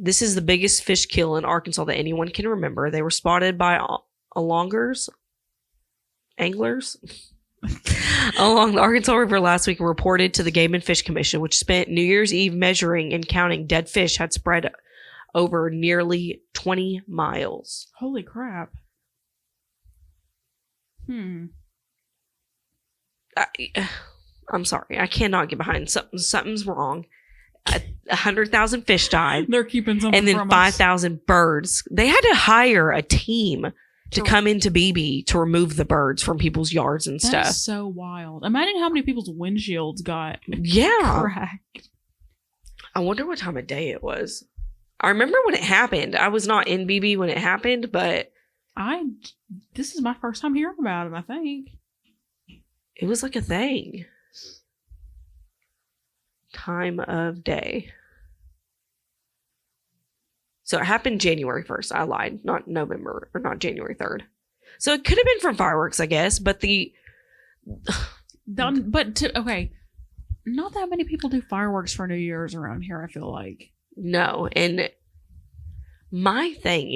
This is the biggest fish kill in Arkansas that anyone can remember. They were spotted by anglers along the Arkansas River last week, reported to the Game and Fish Commission, which spent New Year's Eve measuring and counting dead fish had spread over nearly 20 miles. Holy crap. I'm sorry. I cannot get behind something's wrong. 100,000 fish died. They're keeping something and then from 5,000 birds. They had to hire a team to come into BB to remove the birds from people's yards and stuff. That's so wild. Imagine how many people's windshields got cracked. I wonder what time of day it was. I remember when it happened. I was not in BB when it happened, but this is my first time hearing about it, I think. It was like a thing. Time of day. So it happened January 1st. I lied. Not November, or not January 3rd. So it could have been from fireworks, I guess, but okay. Not that many people do fireworks for New Year's around here, I feel like. No. And my thing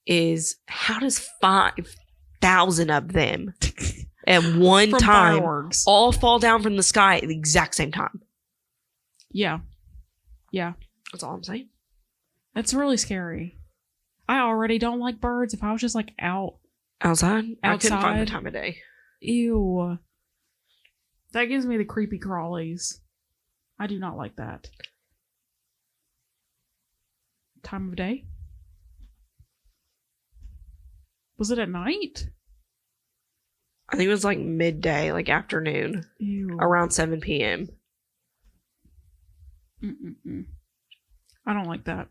is how does 5,000 of them at one from time fireworks all fall down from the sky at the exact same time? Yeah. Yeah. That's all I'm saying. That's really scary. I already don't like birds. If I was just like outside, I couldn't find the time of day. Ew. That gives me the creepy crawlies. I do not like that. Time of day? Was it at night? I think it was like midday, like afternoon. Ew. Around 7 p.m. I don't like that.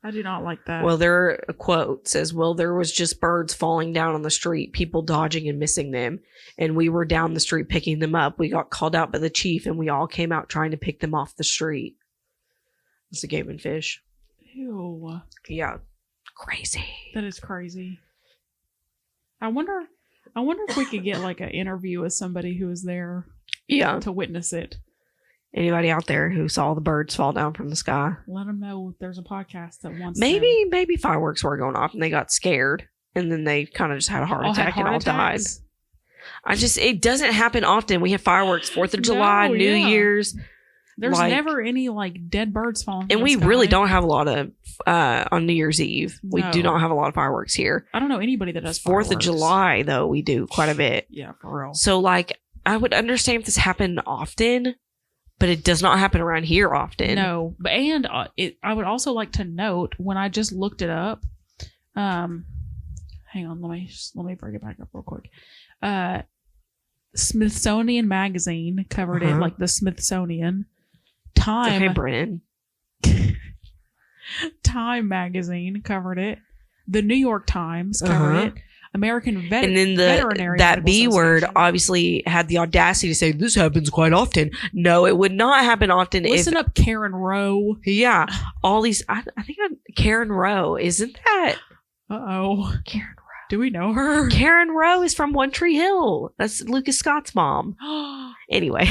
I do not like that. Well, a quote says, well, there was just birds falling down on the street, people dodging and missing them. And we were down the street picking them up. We got called out by the chief and we all came out trying to pick them off the street. It's a game and fish. Ew. Yeah. Crazy. That is crazy. I wonder if we could get like an interview with somebody who was there to witness it. Anybody out there who saw the birds fall down from the sky? Let them know there's a podcast that wants maybe fireworks were going off and they got scared and then they kind of just had a heart attack and all died. It doesn't happen often. We have fireworks 4th of July, New Year's. There's never any like dead birds falling from and we really don't have a lot of on New Year's Eve. We do not have a lot of fireworks here. I don't know anybody that does fireworks. 4th of July though, we do quite a bit. Yeah, for real. So like I would understand if this happened often, but it does not happen around here often. No, and I would also like to note when I just looked it up. Hang on, let me bring it back up real quick. Smithsonian Magazine covered it, like the Smithsonian. Time. Okay, Brennan. Time Magazine covered it. The New York Times covered it. American Veterinary that B word obviously had the audacity to say this happens quite often. No, it would not happen often. Listen up, Karen Rowe. Yeah, all these. I think Karen Rowe, isn't that? Karen Rowe. Do we know her? Karen Rowe is from One Tree Hill. That's Lucas Scott's mom. Anyway.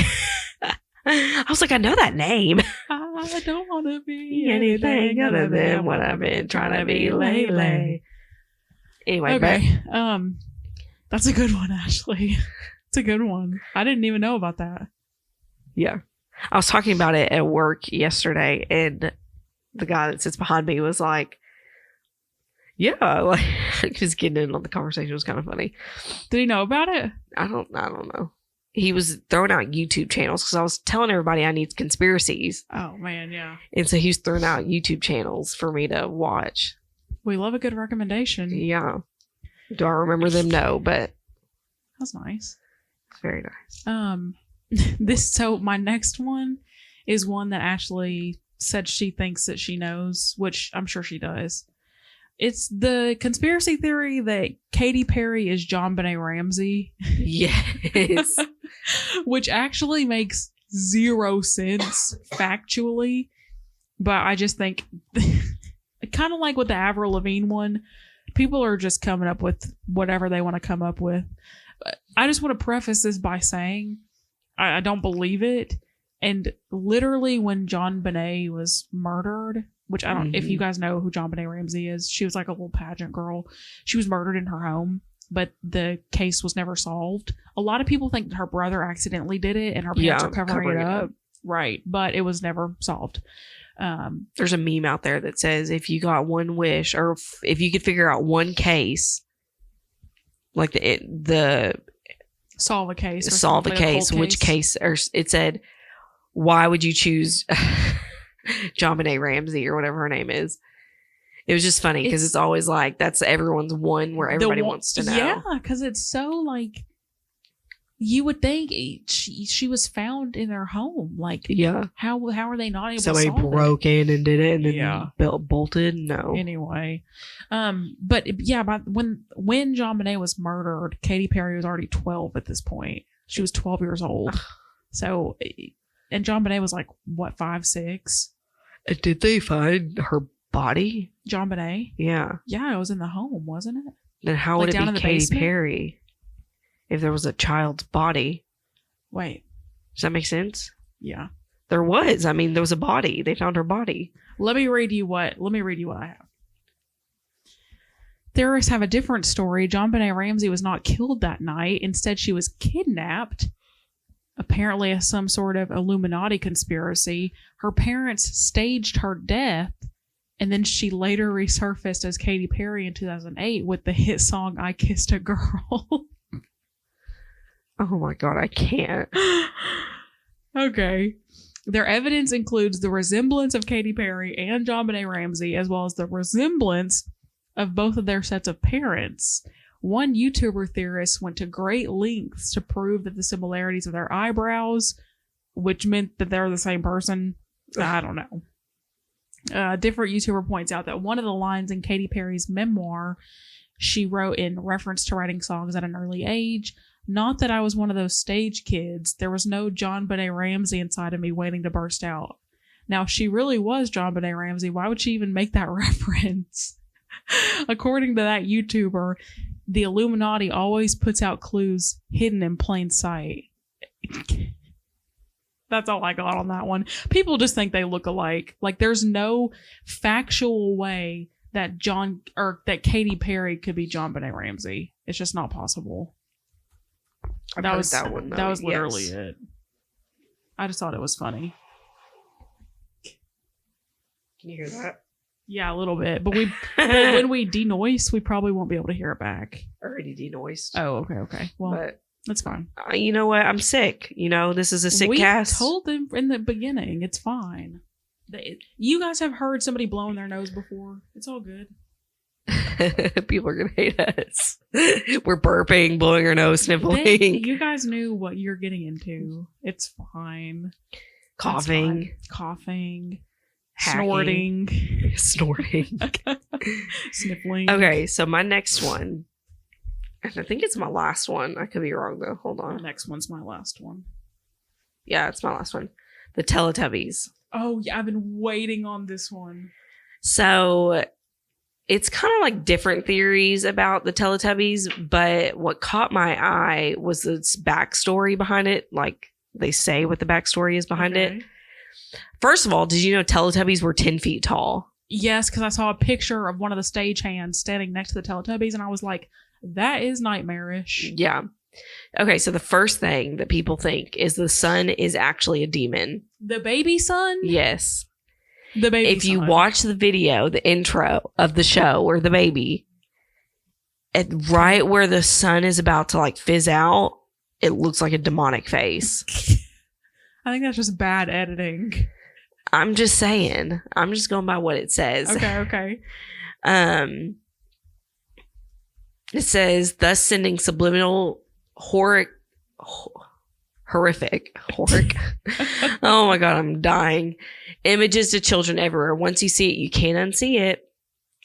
I was like, I know that name. I don't want to be anything other than what I've been trying to be lately. Anyway, okay. That's a good one, Ashley. It's a good one. I didn't even know about that. Yeah. I was talking about it at work yesterday, and the guy that sits behind me was like, yeah, like he was getting in on the conversation. It was kind of funny. Did he know about it? I don't know. He was throwing out YouTube channels because I was telling everybody I need conspiracies. Oh, man, yeah. And so he was throwing out YouTube channels for me to watch. We love a good recommendation. Yeah. Do I remember them? No, but. That's nice. Very nice. So my next one is one that Ashley said she thinks that she knows, which I'm sure she does. It's the conspiracy theory that Katy Perry is John Benet Ramsey. Yes. Which actually makes zero sense factually. But I just think, kind of like with the Avril Lavigne one, people are just coming up with whatever they want to come up with. I just want to preface this by saying I don't believe it. And literally when John Benet was murdered, which I don't, if you guys know who John Benet Ramsey is, she was like a little pageant girl. She was murdered in her home, but the case was never solved. A lot of people think that her brother accidentally did it and her parents are covering it up. Right. But it was never solved. There's a meme out there that says if you got one wish, or if you could figure out one case, like the solve a case, which case, or it said, why would you choose John Benet Ramsey or whatever her name is? It was just funny because it's always like that's everyone's one where everybody wants to know. Yeah, because it's so like you would think she was found in their home. Like, yeah, how are they not able somebody to solve broke in and did it and then Yeah. bolted? No. Anyway, but yeah, when John Bonet was murdered, Katy Perry was already 12 at this point. She was 12 years old. So, and John Bonet was like what, 5, 6? Did they find her body? John Bonet? Yeah. Yeah, it was in the home, wasn't it? Then how Like would it down in be the Katy basement? Perry if there was a child's body? Wait. Does that make sense? Yeah. There was. I mean, there was a body. They found her body. Let me read you what I have. Theorists have a different story. John Bonet Ramsey was not killed that night. Instead, she was kidnapped. Apparently, as some sort of Illuminati conspiracy. Her parents staged her death, and then she later resurfaced as Katy Perry in 2008 with the hit song "I Kissed a Girl." Oh my God, I can't. Okay. Their evidence includes the resemblance of Katy Perry and John Bonet Ramsey, as well as the resemblance of both of their sets of parents. One YouTuber theorist went to great lengths to prove that the similarities of their eyebrows, which meant that they're the same person. I don't know. A different YouTuber points out that one of the lines in Katy Perry's memoir she wrote in reference to writing songs at an early age, "Not that I was one of those stage kids. There was no John Bonet Ramsey inside of me waiting to burst out." Now, if she really was John Bonet Ramsey, why would she even make that reference? According to that YouTuber, the Illuminati always puts out clues hidden in plain sight. That's all I got on that one. People just think they look alike. Like, there's no factual way that that Katy Perry could be John Bonet Ramsey. It's just not possible. That was literally it. I just thought it was funny. Can you hear that? Yeah, a little bit. But when we denoise, we probably won't be able to hear it back. Already denoised. Oh, okay. Well, but that's fine. You know what? I'm sick. This is a sick We cast. told them in the beginning. It's fine. You guys have heard somebody blowing their nose before. It's all good. People are going to hate us. We're burping, blowing our nose, sniffling. You guys knew what you're getting into. It's fine. Coughing. Coughing. Hacking. Snorting. Sniffling. Okay, so my next one, and I think it's my last one. I could be wrong, though. Hold on. The next one's my last one. Yeah, it's my last one. The Teletubbies. Oh, yeah, I've been waiting on this one. So it's kind of like different theories about the Teletubbies, but what caught my eye was this backstory behind it. Like, they say what the backstory is behind it. First of all, did you know Teletubbies were 10 feet tall? Yes, because I saw a picture of one of the stagehands standing next to the Teletubbies, and I was like, that is nightmarish. Yeah. Okay, so the first thing that people think is the sun is actually a demon. The baby sun? Yes. The baby If you watch the video, the intro of the show, or the baby, right where the sun is about to like fizz out, it looks like a demonic face. I think that's just bad editing. I'm just saying. I'm just going by what it says. Okay. It says, thus sending subliminal horrific. Oh my God, I'm dying. Images to children everywhere. Once you see it, you can't unsee it.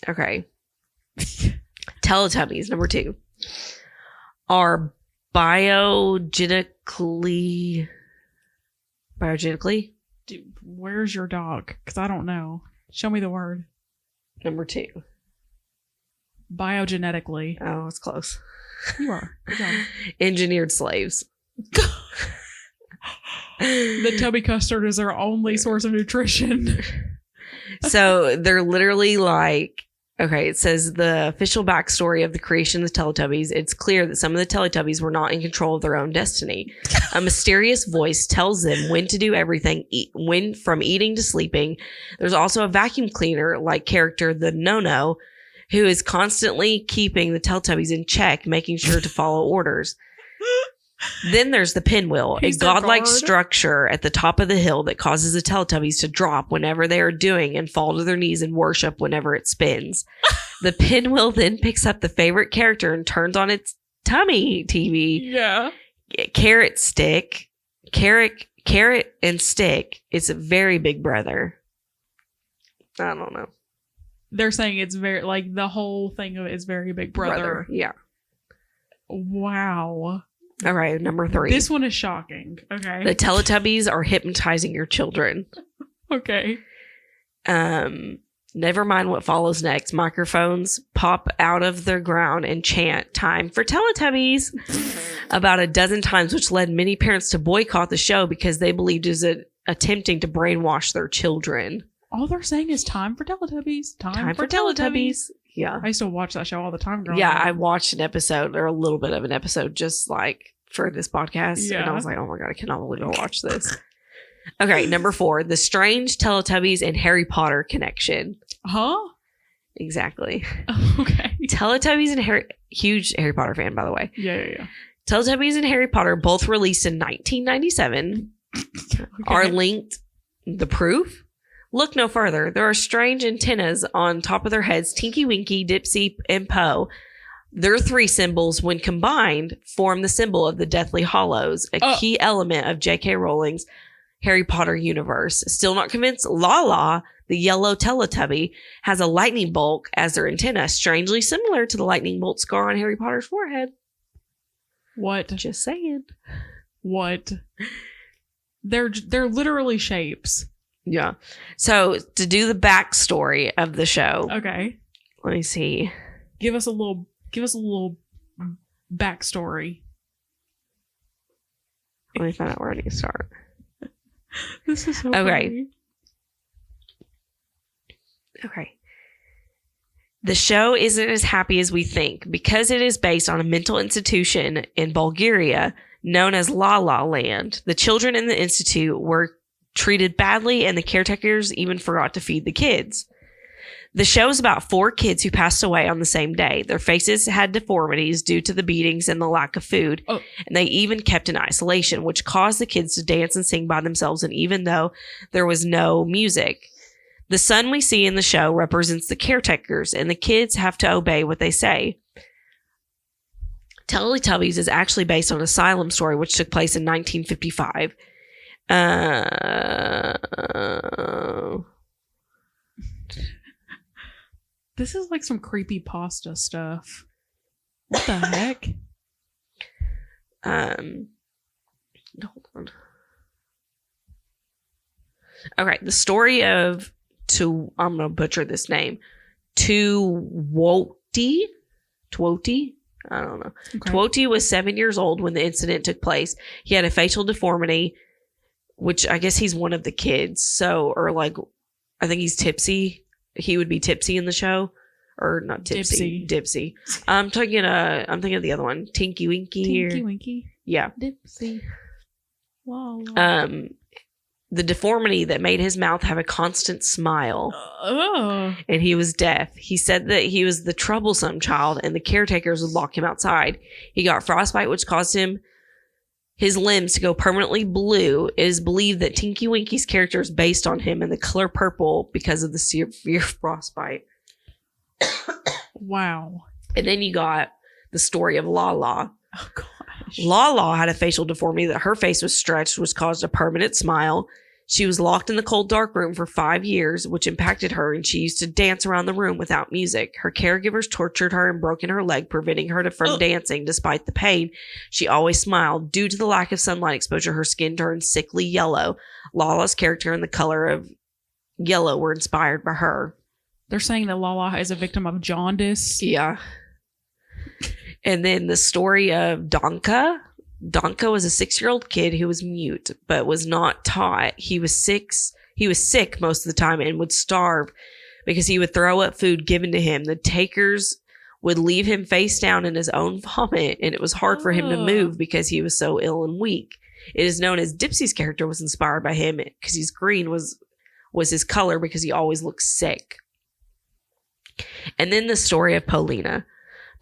Okay. Teletubbies, number 2, are biogenically. Dude, where's your dog? Because I don't know. Show me the word. Number 2. Biogenetically. Oh, it's close. You are. Good job. Engineered slaves. The tubby custard is our only source of nutrition. So they're literally like, okay, it says the official backstory of the creation of the Teletubbies. It's clear that some of the Teletubbies were not in control of their own destiny. A mysterious voice tells them when to do everything, when from eating to sleeping. There's also a vacuum cleaner like character, the No-No, who is constantly keeping the Teletubbies in check, making sure to follow orders. Then there's the pinwheel, a He's their godlike guard. structure at the top of the hill that causes the Teletubbies to drop whenever they are doing and fall to their knees and worship whenever it spins. The pinwheel then picks up the favorite character and turns on its tummy TV. Yeah. Carrot and stick. It's a very big brother. I don't know. They're saying it's very, like, the whole thing of it is very Big Brother. Yeah. Wow. All right, number 3. This one is shocking. Okay. The Teletubbies are hypnotizing your children. Okay. Never mind what follows next. Microphones pop out of their ground and chant, "Time for Teletubbies," about a dozen times, which led many parents to boycott the show because they believed it was attempting to brainwash their children. All they're saying is time for Teletubbies. Time for Teletubbies. Yeah. I used to watch that show all the time growing Yeah, up. I watched an episode or a little bit of an episode just like for this podcast. And I Yeah. was like, oh my God, I cannot believe I watched this. Okay, number 4, the strange Teletubbies and Harry Potter connection. Huh? Exactly. Okay. Teletubbies and huge Harry Potter fan, by the way. Yeah. Teletubbies and Harry Potter, both released in 1997, are linked. The proof? Look no further. There are strange antennas on top of their heads. Tinky Winky, Dipsy, and Poe. Their 3 symbols, when combined, form the symbol of the Deathly Hallows, a key element of J.K. Rowling's Harry Potter universe. Still not convinced? Lala, the yellow Teletubby, has a lightning bolt as their antenna, strangely similar to the lightning bolt scar on Harry Potter's forehead. What? Just saying. What? They're literally shapes. Yeah. So to do the backstory of the show, Okay. let me see. Give us a little backstory. Let me find out where I need to start. This is so Okay. funny. Okay. The show isn't as happy as we think because it is based on a mental institution in Bulgaria known as La La Land. The children in the institute were treated badly and the caretakers even forgot to feed the kids. The show is about 4 kids who passed away on the same day. Their faces had deformities due to the beatings and the lack of food. Oh. And they even kept in isolation, which caused the kids to dance and sing by themselves. And even though there was no music, the sun we see in the show represents the caretakers, and the kids have to obey what they say. Teletubbies is actually based on an asylum story, which took place in 1955. This is like some creepy pasta stuff. What the heck? Hold on. Okay, the story of I'm gonna butcher this name. Twoti? I don't know. Okay. Twoti was 7 years old when the incident took place. He had a facial deformity, which I guess he's one of the kids. So, or like, I think he's tipsy. He would be tipsy in the show, or not tipsy, Dipsy. I'm thinking of the other one, Tinky Winky. Tinky Winky. Yeah. Dipsy. Wow. The deformity that made his mouth have a constant smile. Oh. And he was deaf. He said that he was the troublesome child and the caretakers would lock him outside. He got frostbite, which caused his limbs to go permanently blue. It is believed that Tinky Winky's character is based on him and the color purple because of the severe frostbite. Wow. And then you got the story of Lala. Oh, gosh. Lala had a facial deformity that her face was stretched, which caused a permanent smile. She was locked in the cold, dark room for 5 years, which impacted her, and she used to dance around the room without music. Her caregivers tortured her and broken her leg, preventing her from dancing despite the pain. She always smiled. Due to the lack of sunlight exposure, her skin turned sickly yellow. Lala's character and the color of yellow were inspired by her. They're saying that Lala is a victim of jaundice. Yeah. And then the story of Donka. Donka was a 6-year-old kid who was mute, but was not taught. He was sick most of the time and would starve because he would throw up food given to him. The takers would leave him face down in his own vomit, and it was hard for him to move because he was so ill and weak. It is known as Dipsy's character was inspired by him because he's green was his color because he always looked sick. And then the story of Paulina.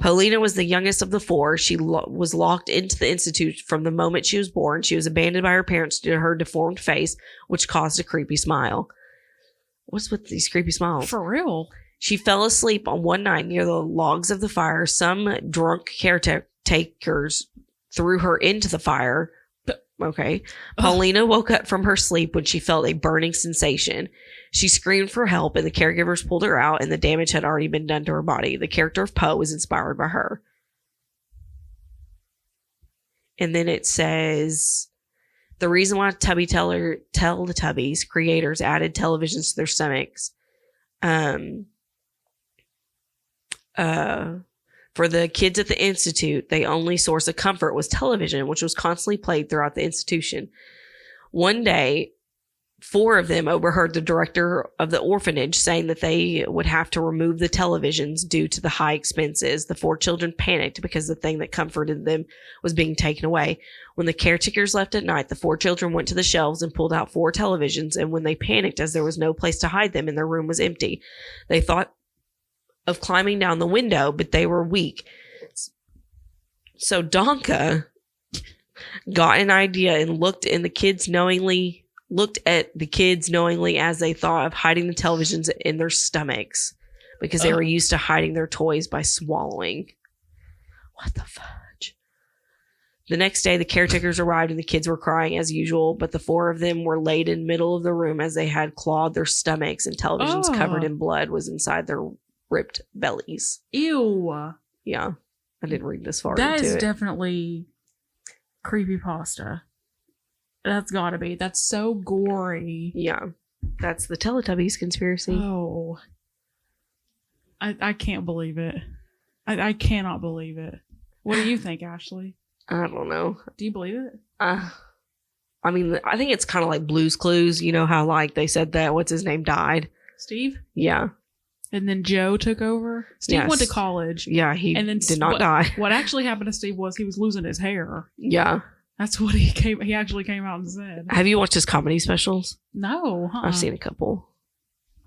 Paulina was the youngest of the four. She was locked into the institute from the moment she was born. She was abandoned by her parents due to her deformed face, which caused a creepy smile. What's with these creepy smiles? For real? She fell asleep on one night near the logs of the fire. Some drunk caretakers threw her into the fire. Okay. Paulina woke up from her sleep when she felt a burning sensation. She screamed for help, and the caregivers pulled her out, and the damage had already been done to her body. The character of Poe was inspired by her. And then it says, the reason why Teletubbies creators added televisions to their stomachs, for the kids at the institute, the only source of comfort was television, which was constantly played throughout the institution. One day, 4 of them overheard the director of the orphanage saying that they would have to remove the televisions due to the high expenses. The 4 children panicked because the thing that comforted them was being taken away. When the caretakers left at night, the 4 children went to the shelves and pulled out 4 televisions, and when they panicked as there was no place to hide them and their room was empty, they thought of climbing down the window, but they were weak. So Donka got an idea and looked at the kids knowingly as they thought of hiding the televisions in their stomachs because they were used to hiding their toys by swallowing. What the fudge? The next day, the caretakers arrived and the kids were crying as usual, but the 4 of them were laid in the middle of the room as they had clawed their stomachs, and televisions covered in blood was inside their ripped bellies. Ew. Yeah. I didn't read this far That into is it. definitely creepypasta. That's gotta be. That's so gory. Yeah. That's the Teletubbies conspiracy. Oh. I can't believe it. I cannot believe it. What do you think, Ashley? I don't know. Do you believe it? I mean, I think it's kind of like Blue's Clues. You know how, like, they said that what's his name died? Steve? Yeah. And then Joe took over? Steve went to college. Yeah, he and then did not die. What actually happened to Steve was he was losing his hair. Yeah. That's what he actually came out and said. Have you watched his comedy specials? No. I've seen a couple.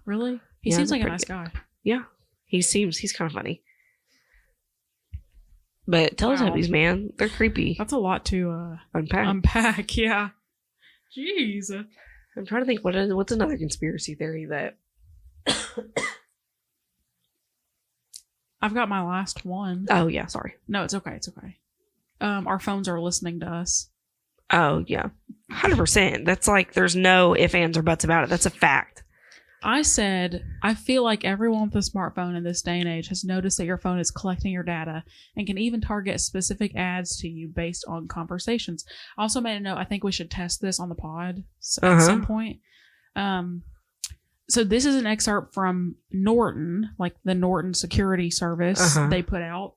Really? He seems like a nice guy. Yeah. He's kind of funny. But Teletubbies, man, they're creepy. That's a lot to unpack. Yeah. Jeez. I'm trying to think what's another conspiracy theory that I've got my last one. Oh yeah, sorry. No, it's okay. Our phones are listening to us. Oh yeah, 100%. That's like there's no ifs, ands, or buts about it. That's a fact. I said, I feel like everyone with a smartphone in this day and age has noticed that your phone is collecting your data and can even target specific ads to you based on conversations. I also made a note, I think we should test this on the pod at some point. So this is an excerpt from Norton, like the Norton security service they put out.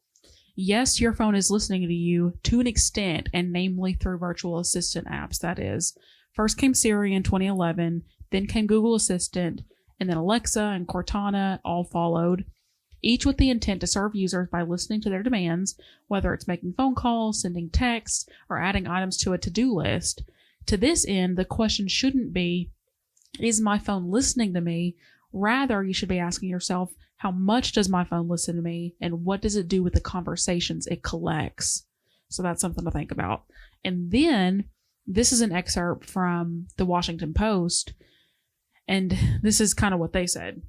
Yes, your phone is listening to you to an extent, and namely through virtual assistant apps, that is. First came Siri in 2011, then came Google Assistant, and then Alexa and Cortana all followed, each with the intent to serve users by listening to their demands, whether it's making phone calls, sending texts, or adding items to a to-do list. To this end, the question shouldn't be, is my phone listening to me? Rather, you should be asking yourself, how much does my phone listen to me, and what does it do with the conversations it collects? So that's something to think about. And then, this is an excerpt from the Washington Post, and this is kind of what they said.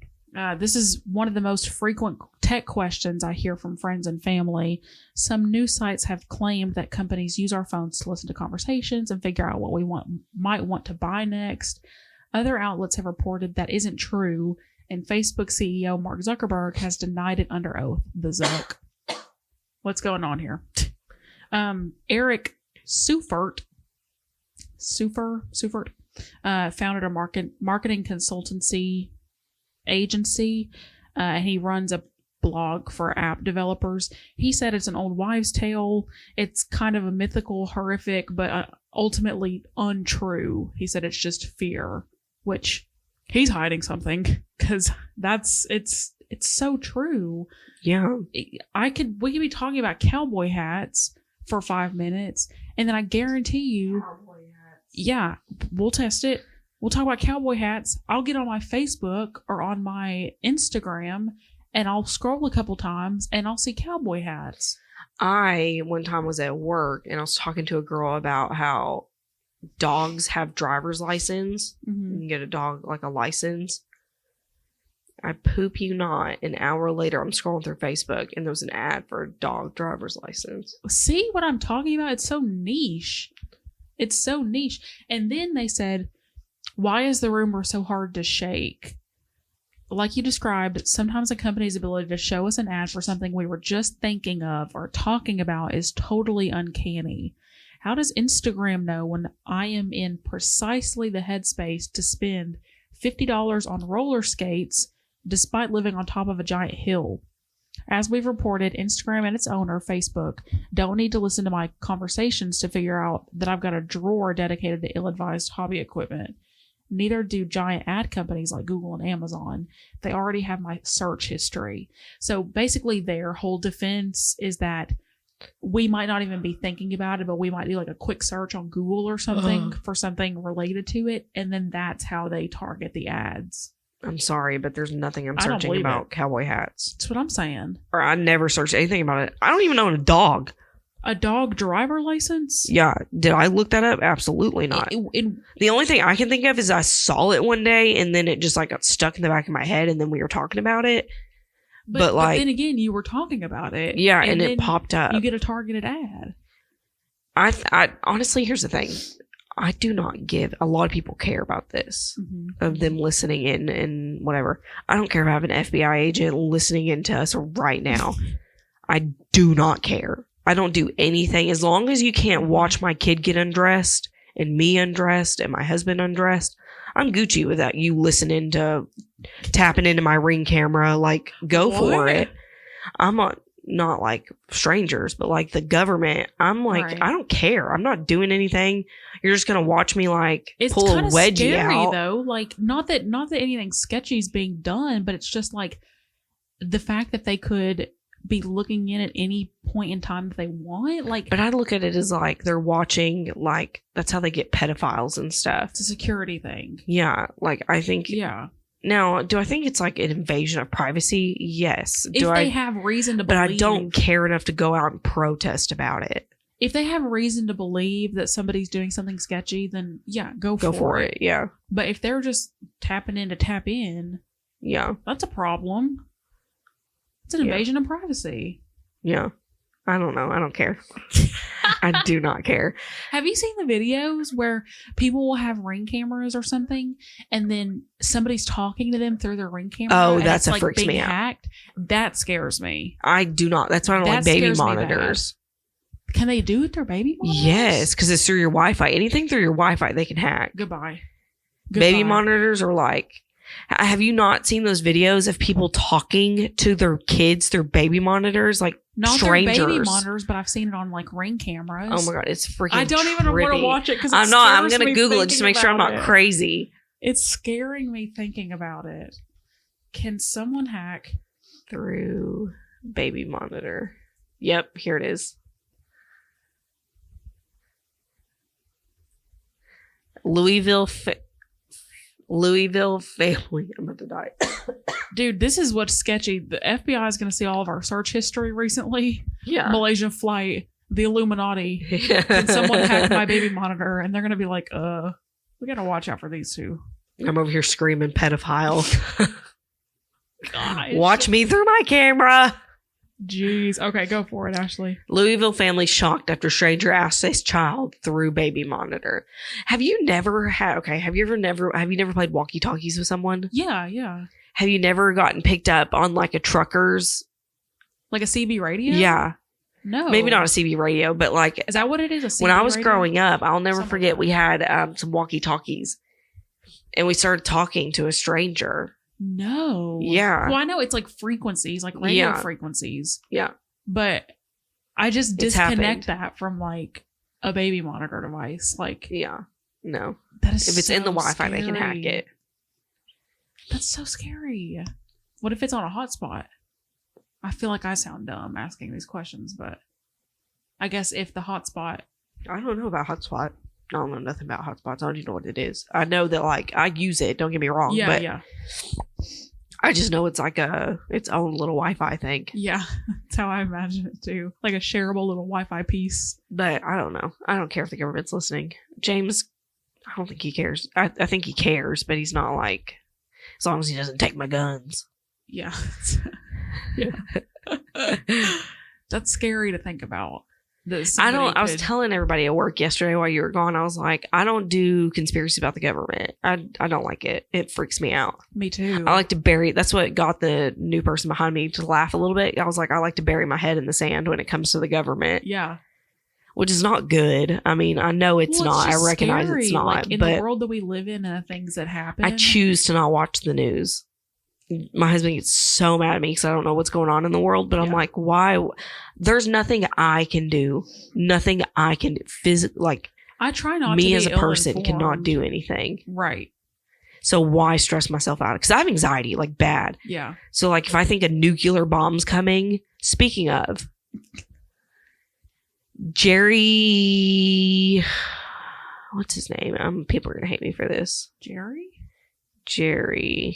This is one of the most frequent tech questions I hear from friends and family. Some news sites have claimed that companies use our phones to listen to conversations and figure out what we might want to buy next. Other outlets have reported that isn't true, and Facebook CEO Mark Zuckerberg has denied it under oath. The Zuck. What's going on here? Eric Seufert founded a marketing consultancy agency, and he runs a blog for app developers. He said it's an old wives' tale. It's kind of a mythical, horrific, but ultimately untrue. He said it's just fear, which he's hiding something, because it's so true. Yeah. We could be talking about cowboy hats for 5 minutes, and then I guarantee you, yeah, we'll test it. We'll talk about cowboy hats. I'll get on my Facebook or on my Instagram, and I'll scroll a couple times and I'll see cowboy hats. I one time was at work and I was talking to a girl about how dogs have driver's license. Mm-hmm. You can get a dog like a license. I poop you not. An hour later, I'm scrolling through Facebook and there was an ad for a dog driver's license. See what I'm talking about? It's so niche. It's so niche. And then they said, why is the rumor so hard to shake? Like you described, sometimes a company's ability to show us an ad for something we were just thinking of or talking about is totally uncanny. How does Instagram know when I am in precisely the headspace to spend $50 on roller skates despite living on top of a giant hill? As we've reported, Instagram and its owner, Facebook, don't need to listen to my conversations to figure out that I've got a drawer dedicated to ill-advised hobby equipment. Neither do giant ad companies like Google and Amazon. They already have my search history. So basically their whole defense is that we might not even be thinking about it, but we might do like a quick search on Google or something for something related to it. And then that's how they target the ads. I'm sorry, but there's nothing I'm I don't searching believe about it. cowboy hats. That's what I'm saying. Or I never searched anything about it. I don't even own a dog. A dog driver license? Yeah. Did I look that up? Absolutely not. The only thing I can think of is I saw it one day and then it just like got stuck in the back of my head and then we were talking about it. But like, then again, you were talking about it. Yeah, and it popped up. You get a targeted ad. I honestly, here's the thing. I do not give, a lot of people care about this, of them listening in and whatever. I don't care if I have an FBI agent listening in to us right now. I do not care. I don't do anything. As long as you can't watch my kid get undressed and me undressed and my husband undressed, I'm Gucci without you listening to tapping into my Ring camera. Like, go for it. I'm not like strangers, but like the government. I'm like, right. I don't care. I'm not doing anything. You're just gonna watch me like pull a wedgie scary, out. Though, like not that anything sketchy is being done, but it's just like the fact that they could be looking in at any point in time that they want. Like, but I look at it as like they're watching. Like that's how they get pedophiles and stuff. It's a security thing. Yeah, like I think. Yeah. Now, do I think it's like an invasion of privacy? Yes. If they have reason to believe. But I don't care enough to go out and protest about it. If they have reason to believe that somebody's doing something sketchy, then yeah, go for it. Yeah. But if they're just tapping in to tap in, yeah, that's a problem. It's an invasion of privacy. Yeah. I don't know. I don't care. I do not care. Have you seen the videos where people will have Ring cameras or something and then somebody's talking to them through their Ring camera? Oh, that's like freaks me out. Hacked? That scares me. I do not. That's why I don't like baby monitors. Can they do it through baby monitors? Yes, because it's through your Wi-Fi. Anything through your Wi-Fi, they can hack. Goodbye. Baby monitors are like... Have you not seen those videos of people talking to their kids through baby monitors? Like not strangers. Not baby monitors, but I've seen it on like Ring cameras. Oh my God, it's freaking I don't even want to watch it because I'm going to Google it just to make sure I'm not crazy. It's scaring me thinking about it. Can someone hack through baby monitor? Yep, here it is. Louisville family. I'm about to die. Dude, this is what's sketchy. The FBI is going to see all of our search history recently. Yeah. Malaysian flight, the Illuminati. Can someone hack my baby monitor? And they're going to be like, we got to watch out for these two. I'm over here screaming pedophile. Gosh. Watch me through my camera. Jeez. Okay, go for it, Ashley. Louisville family shocked after stranger accessed child through baby monitor. Have you never played walkie-talkies with someone? Yeah. Have you never gotten picked up on like a trucker's? Like a CB radio? Yeah. No. Maybe not a CB radio, but like... Is that what it is, a CB when I was radio? growing up, I'll never forget, we had some walkie-talkies. And we started talking to a stranger. No. Yeah. Well, I know it's like frequencies, like radio frequencies. Yeah. But I just disconnect that from like a baby monitor device. Like, yeah. No. That is if it's so in the Wi-Fi, scary. they can hack it. That's so scary. What if it's on a hotspot? I feel like I sound dumb asking these questions, but I guess if the hotspot... I don't know about hotspot. I don't know nothing about hotspots. I don't even know what it is. I know that like I use it. Don't get me wrong. Yeah. I just know it's like its own little Wi-Fi thing. Yeah, that's how I imagine it too. Like a shareable little Wi-Fi piece. But I don't know. I don't care if the government's listening. James, I don't think he cares. I think he cares, but he's not like, as long as he doesn't take my guns. Yeah. Yeah. That's scary to think about. I was telling everybody at work yesterday while you were gone, I was like, I don't do conspiracy about the government. I don't like it. It freaks me out. Me too. I like to bury, that's what got the new person behind me to laugh a little bit. I was like, I like to bury my head in the sand when it comes to the government. Yeah. Which is not good. I mean, I know it's not. I recognize scary. It's not. Like in but the world that we live in and the things that happen. I choose to not watch the news. My husband gets so mad at me because I don't know what's going on in the world. But I'm like, why? There's nothing I can do. Nothing I can do. Like, I try not me to be as a person cannot ill-informed. do anything. Right. So why stress myself out? Because I have anxiety, like bad. Yeah. So like if I think a nuclear bomb's coming, speaking of, Jerry, what's his name? People are going to hate me for this. Jerry.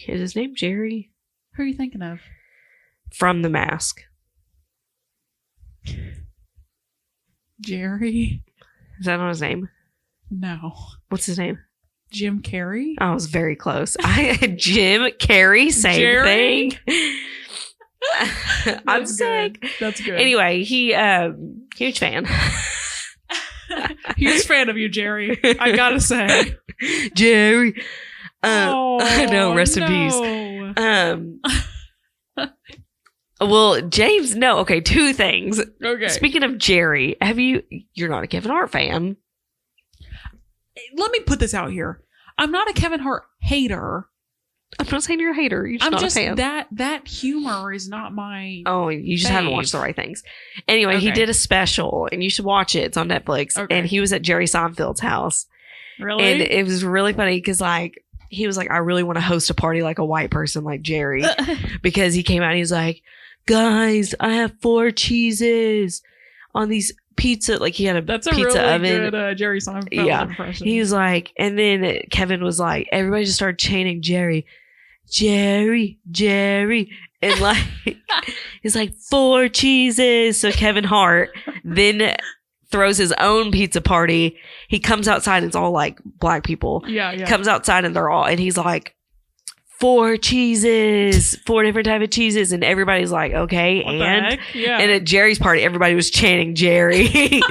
Is his name Jerry? Who are you thinking of? From The Mask. Jerry? Is that not his name? No. What's his name? Jim Carrey? I was very close. Jim Carrey, same Jerry? thing. I'm sick. That's good. Anyway, huge fan. Huge fan of you, Jerry. I gotta say. Jerry. Oh, no, rest in peace. Well, James, no. Okay, two things. Okay. Speaking of Jerry, you're not a Kevin Hart fan. Let me put this out here. I'm not a Kevin Hart hater. I'm not saying you're a hater. You're just not a fan. That humor is not my. Oh, you just haven't watched the right things. Anyway, Okay. he did a special, and you should watch it. It's on Netflix. Okay. And he was at Jerry Seinfeld's house. Really? And it was really funny because, like, he was like, I really want to host a party like a white person like Jerry. Because he came out and he was like, guys, I have 4 cheeses on these pizza. Like, he had a That's a pizza really oven. good Jerry Seinfeld impression. He was like, and then Kevin was like, everybody just started chanting Jerry. Jerry, Jerry. And like, he's like, 4 cheeses. So Kevin Hart then throws his own pizza party. He comes outside and it's all like black people. Yeah. Comes outside and he's like, 4 cheeses, 4 different type of cheeses. And everybody's like, okay. What the heck? Yeah. And at Jerry's party, everybody was chanting Jerry.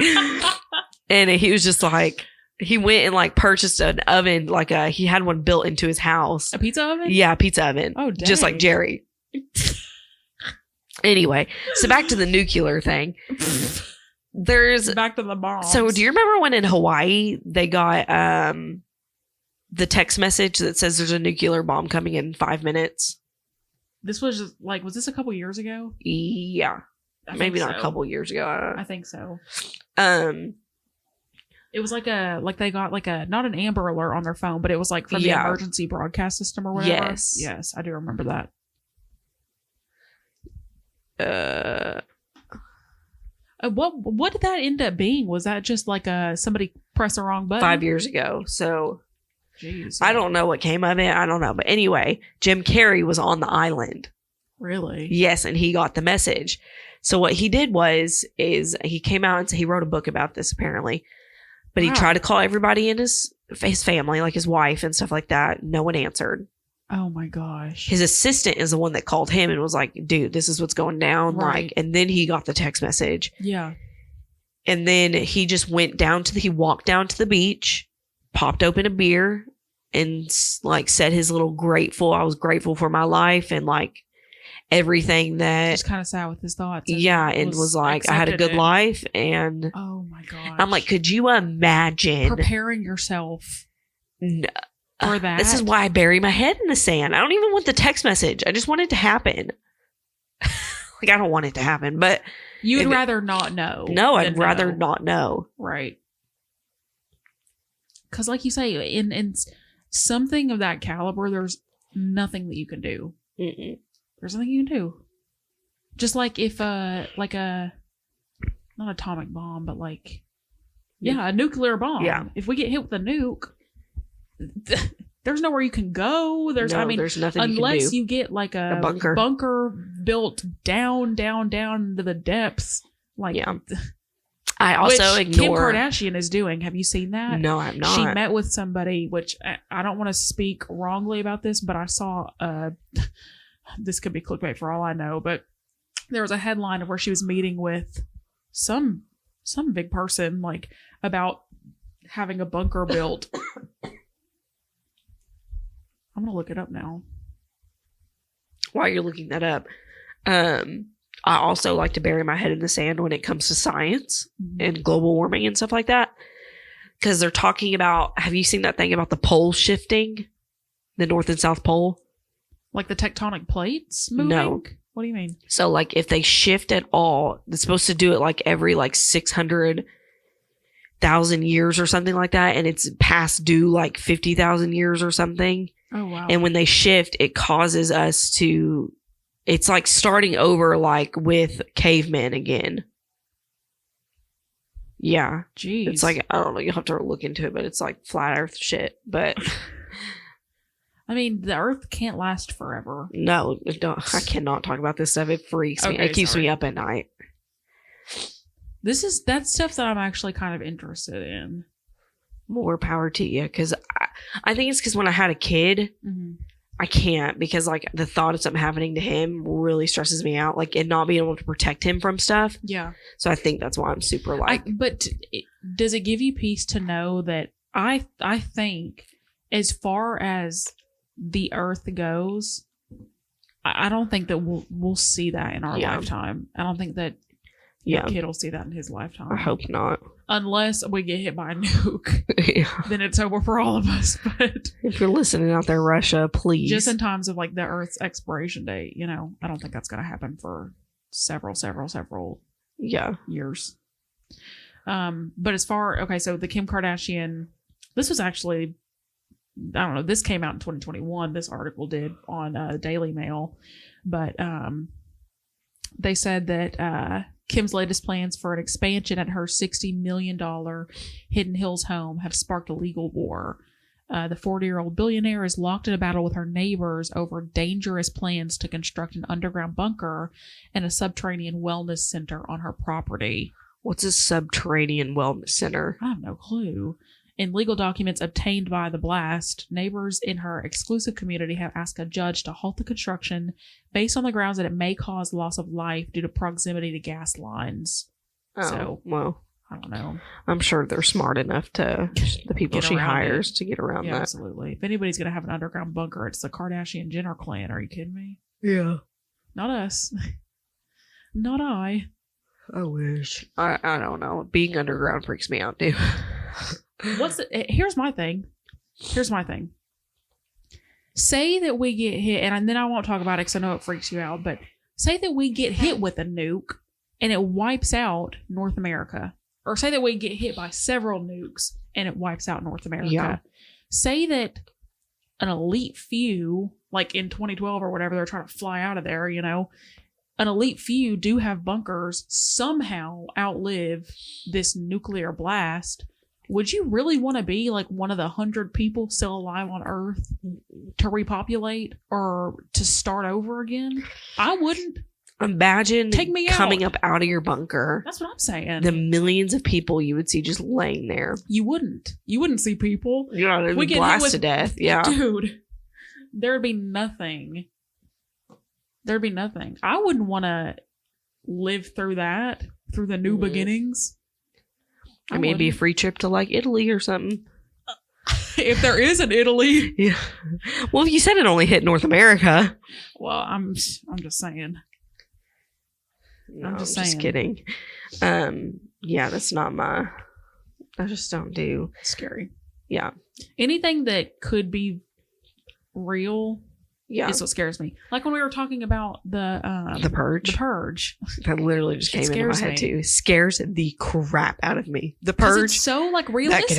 And he was just like, he went and like purchased an oven, he had one built into his house. A pizza oven? Yeah, pizza oven. Oh, dang. Just like Jerry. Anyway, so back to the nuclear thing. There's back to the bomb. So do you remember when in Hawaii they got the text message that says there's a nuclear bomb coming in 5 minutes? This was just like, was this a couple years ago? Yeah. I Maybe think not so. a couple years ago. I think so. It was like they got like not an Amber Alert on their phone, but it was like from the emergency broadcast system or whatever. Yes, I do remember that. What did that end up being? Was that just like somebody pressed the wrong button? 5 years ago. So jeez, I don't know what came of it. I don't know. But anyway, Jim Carrey was on the island. Really? Yes, and he got the message. So what he did is he came out and he wrote a book about this apparently. But he tried to call everybody in his family, like his wife and stuff like that. No one answered. Oh my gosh. His assistant is the one that called him and was like, dude, this is what's going down. Right. Like, and then he got the text message. Yeah. And then he just went he walked down to the beach, popped open a beer and like said his little I was grateful for my life and like everything that. Just kind of sat with his thoughts. And was like, I had a good life. And oh my gosh. I'm like, could you imagine preparing yourself for that? This is why I bury my head in the sand. I don't even want the text message. I just want it to happen. Like, I don't want it to happen, but you'd rather not know. No, I'd rather not know. Right. Because like you say, in something of that caliber, there's nothing that you can do. Mm-mm. There's nothing you can do. Just like if like a not atomic bomb, but like a nuclear bomb. Yeah. If we get hit with a nuke, there's nowhere you can go. There's nothing unless you get like a bunker built down into the depths. Like, yeah. I also Kim Kardashian is doing. Have you seen that? No, I'm not. She met with somebody, which I don't want to speak wrongly about this, but I saw this could be clickbait for all I know, but there was a headline of where she was meeting with some big person, like, about having a bunker built. I'm gonna look it up now. While you're looking that up, I also like to bury my head in the sand when it comes to science and global warming and stuff like that. Because they're talking about, have you seen that thing about the pole shifting? The North and South Pole? Like the tectonic plates moving? No. What do you mean? So, like, if they shift at all, it's supposed to do it like every 600,000 years or something like that. And it's past due like 50,000 years or something. Oh, wow. And when they shift, it causes us to... It's like starting over, like with cavemen again. Yeah. Jeez. It's like, I don't know, you'll have to look into it, but it's like flat earth shit. But I mean, the earth can't last forever. No, I cannot talk about this stuff. It freaks me. It keeps me up at night. That's stuff that I'm actually kind of interested in. More power to you. Because I think it's because when I had a kid, I can't, because like the thought of something happening to him really stresses me out, like, and not being able to protect him from stuff. Yeah. So I think that's why I'm super but does it give you peace to know that I think as far as the earth goes, I don't think that we'll see that in our lifetime. I don't think that your kid will see that in his lifetime. I hope not. Unless we get hit by a nuke. Then it's over for all of us. But if you're listening out there, Russia, please. Just in times of like the Earth's expiration date, I don't think that's going to happen for several years. But as far, so the Kim Kardashian, this was actually, I don't know, this came out in 2021. This article did on Daily Mail. But they said that Kim's latest plans for an expansion at her $60 million Hidden Hills home have sparked a legal war. The 40-year-old billionaire is locked in a battle with her neighbors over dangerous plans to construct an underground bunker and a subterranean wellness center on her property. What's a subterranean wellness center? I have no clue. In legal documents obtained by the blast, neighbors in her exclusive community have asked a judge to halt the construction based on the grounds that it may cause loss of life due to proximity to gas lines. Well, I don't know. I'm sure they're smart enough the people she hires to get around that. Absolutely. If anybody's going to have an underground bunker, it's the Kardashian-Jenner clan. Are you kidding me? Yeah. Not us. Not I. I wish. I don't know. Being underground freaks me out, dude. Here's my thing. Say that we get hit, and then I won't talk about it because I know it freaks you out, but say that we get hit with a nuke and it wipes out North America. Or say that we get hit by several nukes and it wipes out North America. Yeah. Say that an elite few, like in 2012 or whatever, they're trying to fly out of there, an elite few do have bunkers, somehow outlive this nuclear blast. Would you really want to be like one of the 100 people still alive on Earth to repopulate or to start over again? I wouldn't. Imagine Take me coming up out of your bunker. That's what I'm saying. The millions of people you would see just laying there. You wouldn't see people. You're not be blasted to death. Yeah. Dude, there'd be nothing. I wouldn't want to live through that, through the new beginnings. I mean, it'd be a free trip to like Italy or something. If there is an Italy. Yeah. Well, you said it only hit North America. Well, I'm just saying. No, I'm just kidding. Yeah, that's not I just don't do. Scary. Yeah. Anything that could be real. Yeah, is what scares me. Like when we were talking about the Purge. The Purge. That literally just came into my head too. It scares the crap out of me. The Purge. It's so like realistic.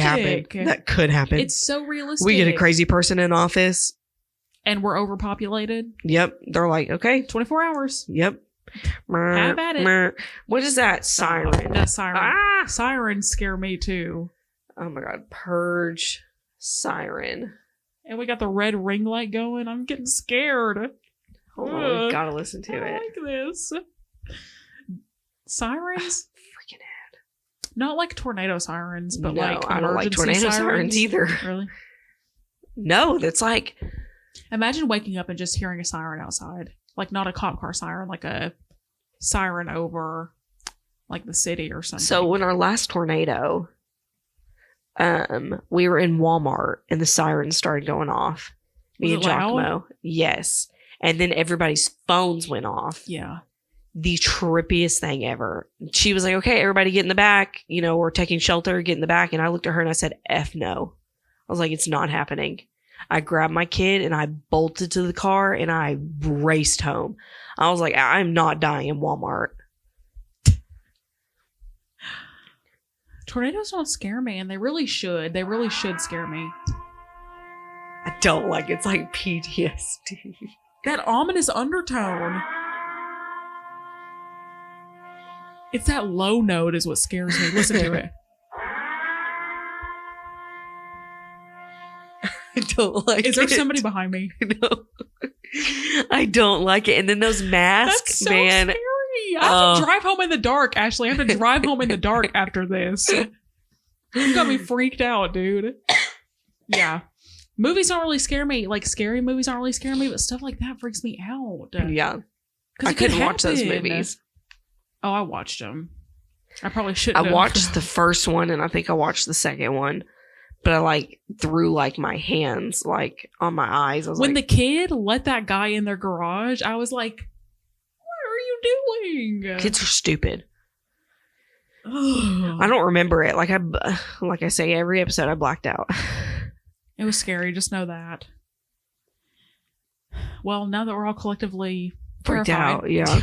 That could happen. It's so realistic. We get a crazy person in office. And we're overpopulated. Yep. They're like, okay. 24 hours. Yep. Have at it. What is that? Siren. That siren. Sirens scare me too. Oh my God. Purge. Siren. And we got the red ring light going. I'm getting scared. Hold on, we gotta listen to I it. like this. Sirens? Freaking Not like tornado sirens, but no, like I don't like emergency tornado sirens either. Really? No, that's like Imagine waking up and just hearing a siren outside. Like not a cop car siren, like a siren over like the city or something. so. When our last tornado, we were in Walmart and the sirens started going off. Me Was and it loud? Giacomo, yes, and then everybody's phones went off. Yeah. The trippiest thing ever. She was like, "Okay, everybody, get in the back. You know, we're taking shelter. Get in the back." And I looked at her and I said, "F no." I was like, "It's not happening." I grabbed my kid and I bolted to the car and I raced home. I was like, "I'm not dying in Walmart." Tornadoes don't scare me, and they really should. They really should scare me. I don't like it. It's like PTSD. That ominous undertone. It's that low note is what scares me. Listen to it. I don't like it. Is there somebody behind me? No. I don't like it. And then those masks, That's so man. scary. I have to drive home in the dark, Ashley. I have to drive home in the dark after this. You got me freaked out, dude. Yeah. Movies don't really scare me. Like, scary movies don't really scare me, but stuff like that freaks me out. Yeah. 'Cause I it could couldn't watch those happen. movies. Oh, I watched them. I probably shouldn't I have. watched the first one and I think I watched the second one. But I like threw like my hands like on my eyes. I was When like, the kid let that guy in their garage, I was like, what are you doing? kids are stupid. Ugh. I don't remember it. Like I say, every episode I blacked out. It was scary. Just know that. Well, now that we're all collectively Freaked terrified. out. Yeah.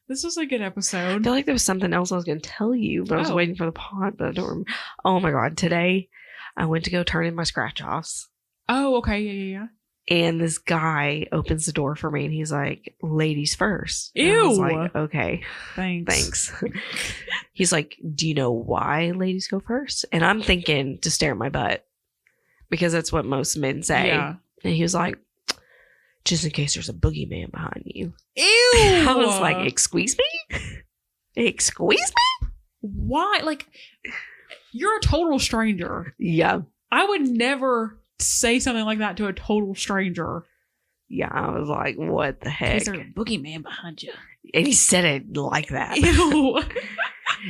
This was a good I episode. feel like there was something else I was going to tell you, but I was Oh. waiting for the pod, but I don't remember. Oh my God. Today I went to go turn in my scratch offs. Oh, okay. Yeah. And this guy opens the door for me and he's like, "Ladies first." And I was Ew. like, "Okay, Thanks. thanks." He's like, "Do you know why ladies go first?" And I'm thinking to stare at my butt because that's what most men say. Yeah. And he was like, "Just in case there's a boogeyman behind you." Ew. I was like, "Excuse me? Excuse me?" Why? Like, you're a total stranger. Yeah. I would never say something like that to a total stranger. Yeah. I was like, "What the heck?" Is there a boogeyman behind you? And he said it like that. Ew.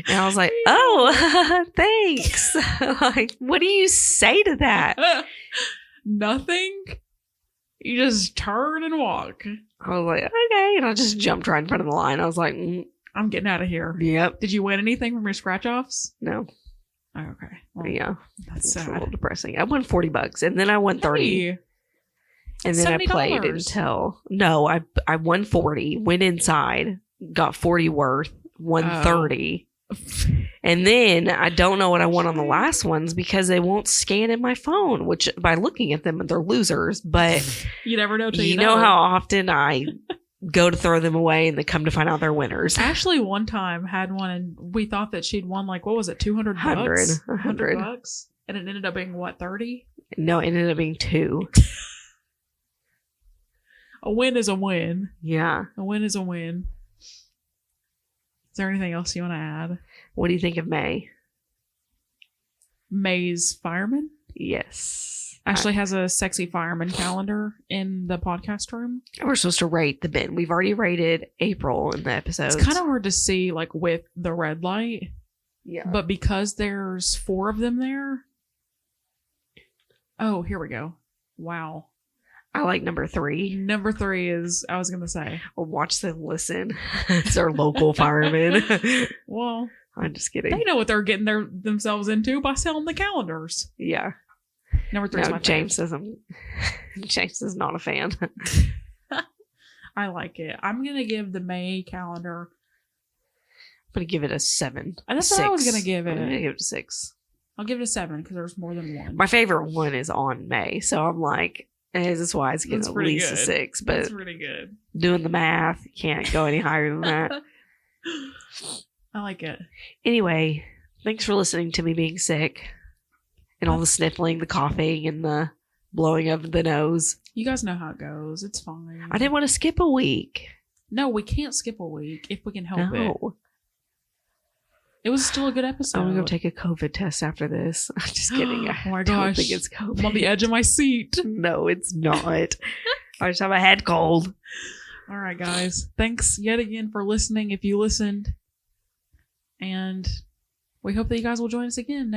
And I was like, "Oh, thanks." Like, what do you say to that? Nothing. You just turn and walk. I was like, "Okay." And I just jumped right in front of the line. I was like, I'm getting out of here. "Yep." Did you win anything from your scratch offs? No. Oh, okay. Well, Yeah. that's It's a little sad. depressing. I won $40 and then I won 30. Hey, And then I played $70. until no, I won 40, went inside, got 40 worth, won Oh. 30. And then I don't know what I won on the last ones because they won't scan in my phone, which by looking at them, they're losers. But you never know till you know how often I go to throw them away and they come to find out they're winners. Ashley one time had one and we thought that she'd won like, what was it, 200 100, bucks? 100. $100? And it ended up being what, 30? No, it ended up being 2. A win is a win. Yeah. A win is a win. Is there anything else you want to add? What do you think of May? May's fireman? Yes. Ashley has a sexy fireman calendar in the podcast room. We're supposed to rate the bin. We've already rated April in the episodes. It's kind of hard to see like with the red light, yeah. but because there's 4 of them there. Oh, here we go. Wow. I like number 3. Number 3 is, I was going to say. We'll watch them listen. It's our local fireman. Well, I'm just kidding. they know what they're getting themselves into by selling the calendars. Yeah. Number 3 is No, my James doesn't. James is not a fan. I like it. I'm going to give the May calendar. I'm going to give it a 7. That's what I was gonna give it. I'm going to give it a 6. I'll give it a 7 because there's more than one. My favorite one is on May. So I'm like, this is why it's getting That's at pretty least a good. 6. But That's really good. doing the math, you can't go any higher than that. I like it. Anyway, thanks for listening to me being sick. And all the sniffling, the coughing, and the blowing of the nose. You guys know how it goes. It's fine. I didn't want to skip a week. No, we can't skip a week if we can help it. No. It was still a good episode. I'm going to go take a COVID test after this. I'm just kidding. Oh my I gosh. don't think it's COVID. I'm on the edge of my seat. No, it's not. I just have a head cold. All right, guys. Thanks yet again for listening if you listened. And we hope that you guys will join us again